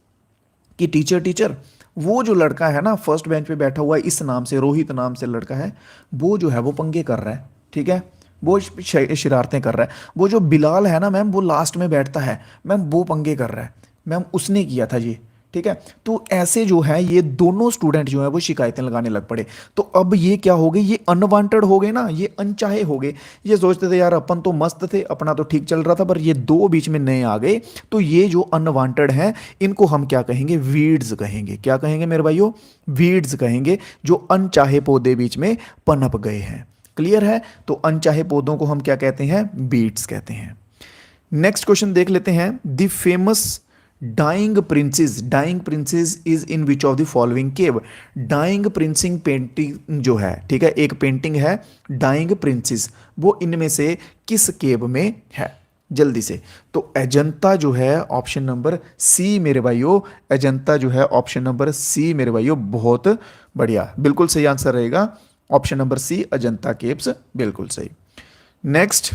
Speaker 1: कि टीचर टीचर, वो जो लड़का है ना फर्स्ट बेंच पे बैठा हुआ है, इस नाम से, रोहित नाम से लड़का है, वो जो है वो पंगे कर रहा है, ठीक है, वो शरारतें कर रहा है। वो जो बिलाल है ना मैम, वो लास्ट में बैठता है मैम, वो पंगे कर रहा है मैम, उसने किया था ये, ठीक है। तो ऐसे जो है ये दोनों स्टूडेंट जो है वो शिकायतें लगाने लग पड़े। तो अब ये क्या हो गए, ये अनवांटेड हो गए ना, ये अनचाहे हो गए। ये सोचते थे यार अपन तो मस्त थे, अपना तो ठीक चल रहा था, पर ये दो बीच में नए आ गए, तो ये जो अनवांटेड हैं इनको हम क्या कहेंगे? वीड्स कहेंगे। क्या कहेंगे मेरे भाइयों? वीड्स कहेंगे, जो अनचाहे पौधे बीच में पनप गए हैं। क्लियर है? तो अनचाहे पौधों को हम क्या कहते हैं? बीड्स कहते हैं। नेक्स्ट क्वेश्चन देख लेते हैं। The famous dying princess is in which of the following cave. Dying princess painting जो है, ठीक है, एक पेंटिंग है डाइंग प्रिंसेस, वो इनमें से किस केव में है? जल्दी से। तो अजंता जो है ऑप्शन नंबर सी मेरे भाइयों, अजंता जो है ऑप्शन नंबर सी मेरे भाइयों, बहुत बढ़िया, बिल्कुल सही आंसर रहेगा option number C, Ajanta caves, बिल्कुल सही। नेक्स्ट,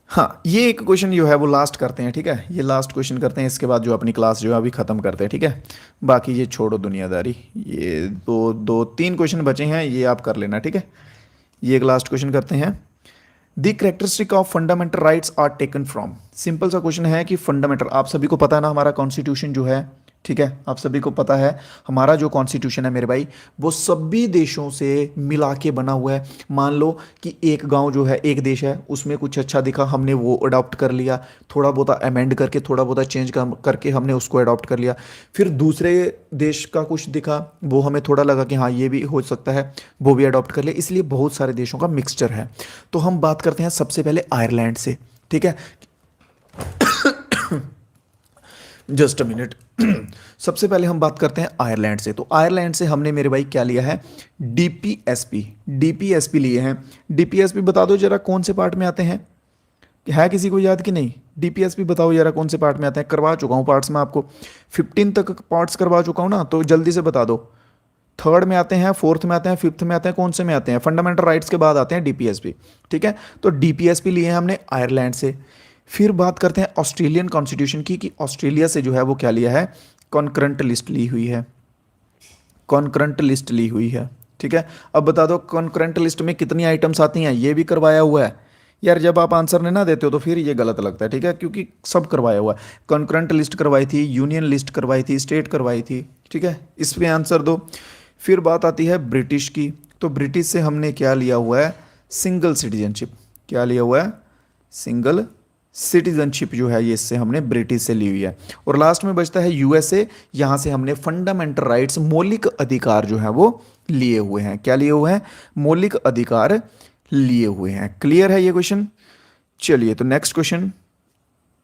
Speaker 1: हाँ, ये एक क्वेश्चन जो है वो लास्ट करते हैं, ठीक है, ये लास्ट क्वेश्चन करते हैं, इसके बाद जो अपनी क्लास जो है अभी ख़त्म करते हैं, ठीक है। बाकी ये छोड़ो दुनियादारी, ये दो तीन क्वेश्चन बचे हैं, ये आप कर लेना, ठीक है। ये एक लास्ट क्वेश्चन करते हैं। The characteristic of fundamental rights are taken from. Simple सा क्वेश्चन है कि फंडामेंटल, आप सभी को पता है ना हमारा कॉन्स्टिट्यूशन जो है, ठीक है, आप सभी को पता है हमारा जो कॉन्स्टिट्यूशन है मेरे भाई, वो सभी देशों से मिला के बना हुआ है। मान लो कि एक गांव जो है, एक देश है, उसमें कुछ अच्छा दिखा, हमने वो अडॉप्ट कर लिया, थोड़ा बहुत अमेंड करके, थोड़ा बहुत चेंज करके हमने उसको अडॉप्ट कर लिया। फिर दूसरे देश का कुछ दिखा, वो हमें थोड़ा लगा कि हाँ ये भी हो सकता है, वो भी अडॉप्ट कर लिया, इसलिए बहुत सारे देशों का मिक्सचर है। तो हम बात करते हैं सबसे पहले आयरलैंड से, ठीक है। Just a minute. सबसे पहले हम बात करते हैं आयरलैंड से। तो आयरलैंड से हमने मेरे भाई क्या लिया है? डीपीएसपी, डीपीएसपी लिए हैं। डीपीएसपी बता दो जरा कौन से पार्ट में आते हैं, है किसी को याद कि नहीं? डीपीएसपी बताओ जरा कौन से पार्ट में आते हैं। करवा चुका हूँ पार्ट्स में आपको, 15 तक पार्ट्स करवा चुका हूँ ना, तो जल्दी से बता दो। थर्ड में आते हैं, फोर्थ में आते हैं, फिफ्थ में आते हैं, कौन से में आते हैं? फंडामेंटल राइट्स के बाद आते हैं डीपीएसपी, ठीक है। तो डीपीएसपी लिए हैं हमने आयरलैंड से। फिर बात करते हैं ऑस्ट्रेलियन कॉन्स्टिट्यूशन की, कि ऑस्ट्रेलिया से जो है वो क्या लिया है? कॉन्करेंट लिस्ट ली हुई है, कॉन्करेंट लिस्ट ली हुई है, ठीक है। अब बता दो कॉन्करेंट लिस्ट में कितनी आइटम्स आती हैं? ये भी करवाया हुआ है यार, जब आप आंसर नहीं ना देते हो तो फिर ये गलत लगता है, ठीक है, क्योंकि सब करवाया हुआ है। कॉन्करेंट लिस्ट करवाई थी, यूनियन लिस्ट करवाई थी, स्टेट करवाई थी, ठीक है, इसमें आंसर दो। फिर बात आती है ब्रिटिश की। तो ब्रिटिश से हमने क्या लिया हुआ है? सिंगल सिटीजनशिप, क्या लिया हुआ है, सिंगल सिटीजनशिप जो है ये इससे हमने ब्रिटिश से ली हुई है। और लास्ट में बचता है यूएसए, यहाँ से हमने फंडामेंटल राइट्स, मौलिक अधिकार जो है वो लिए हुए हैं। क्या लिए हुए हैं, मौलिक अधिकार लिए हुए हैं। क्लियर है ये क्वेश्चन। चलिए तो नेक्स्ट क्वेश्चन।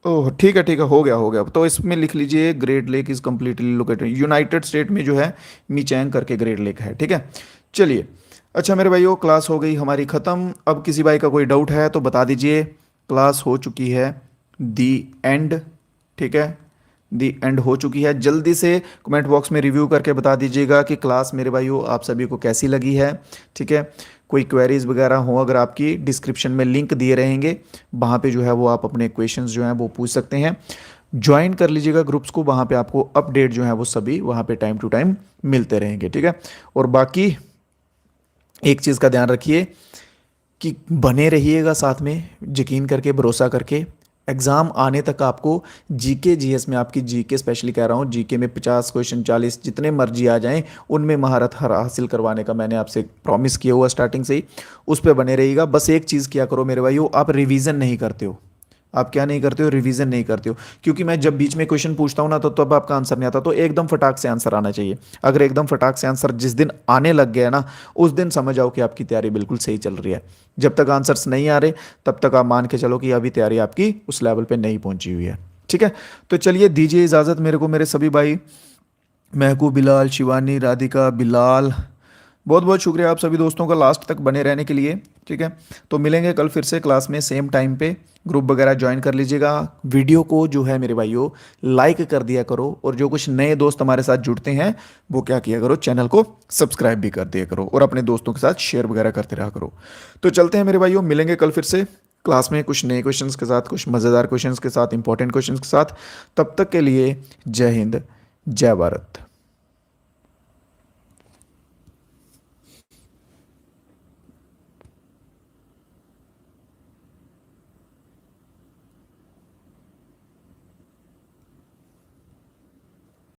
Speaker 1: ओह ठीक है ठीक है, हो गया। तो इसमें लिख लीजिए great lake is completely located, United state में जो है मीचैंग करके ग्रेट लेक है। ठीक है चलिए। अच्छा मेरे भाइयों, क्लास हो गई हमारी ख़त्म। अब किसी भाई का कोई डाउट है तो बता दीजिए। क्लास हो चुकी है दी एंड। ठीक है, दी एंड हो चुकी है। जल्दी से कमेंट बॉक्स में रिव्यू करके बता दीजिएगा कि क्लास मेरे भाइयों आप सभी को कैसी लगी है। ठीक है, कोई क्वेरीज वगैरह हो अगर आपकी, डिस्क्रिप्शन में लिंक दिए रहेंगे, वहाँ पे जो है वो आप अपने क्वेश्चंस जो हैं वो पूछ सकते हैं। ज्वाइन कर लीजिएगा ग्रुप्स को, वहाँ पे आपको अपडेट जो है वो सभी वहाँ पे टाइम टू टाइम मिलते रहेंगे। ठीक है, और बाकी एक चीज़ का ध्यान रखिए कि बने रहिएगा साथ में, यकीन करके, भरोसा करके। एग्ज़ाम आने तक आपको जीके जीएस में, आपकी जीके स्पेशली कह रहा हूँ, जीके में 50 क्वेश्चन, 40 जितने मर्जी आ जाएं, उनमें महारत हासिल करवाने का मैंने आपसे प्रॉमिस किया हुआ स्टार्टिंग से ही। उस पर बने रहिएगा। बस एक चीज़ किया करो मेरे भाइयों, आप रिवीजन नहीं करते हो। आप क्या नहीं करते हो, रिवीजन नहीं करते हो। क्योंकि मैं जब बीच में क्वेश्चन पूछता हूँ ना तो तब आपका आंसर नहीं आता, तो एकदम फटाक से आंसर आना चाहिए। अगर एकदम फटाक से आंसर जिस दिन आने लग गया ना, उस दिन समझ आओ कि आपकी तैयारी बिल्कुल सही चल रही है। जब तक आंसर्स नहीं आ रहे तब तक आप मान के चलो कि अभी तैयारी आपकी उस लेवल पे नहीं पहुंची हुई है। ठीक है, तो चलिए दीजिए इजाज़त मेरे को, मेरे सभी भाई, महकू, बिलाल, शिवानी, राधिका, बिलाल, बहुत बहुत शुक्रिया आप सभी दोस्तों का लास्ट तक बने रहने के लिए। ठीक है, तो मिलेंगे कल फिर से क्लास में सेम टाइम पे। ग्रुप वगैरह ज्वाइन कर लीजिएगा। वीडियो को जो है मेरे भाइयों लाइक कर दिया करो, और जो कुछ नए दोस्त हमारे साथ जुड़ते हैं वो क्या किया करो, चैनल को सब्सक्राइब भी कर दिया करो, और अपने दोस्तों के साथ शेयर वगैरह करते रहा करो। तो चलते हैं मेरे भाइयों, मिलेंगे कल फिर से क्लास में कुछ नए क्वेश्चंस के साथ, कुछ मज़ेदार क्वेश्चंस के साथ, इंपॉर्टेंट क्वेश्चंस के साथ। तब तक के लिए जय हिंद, जय भारत।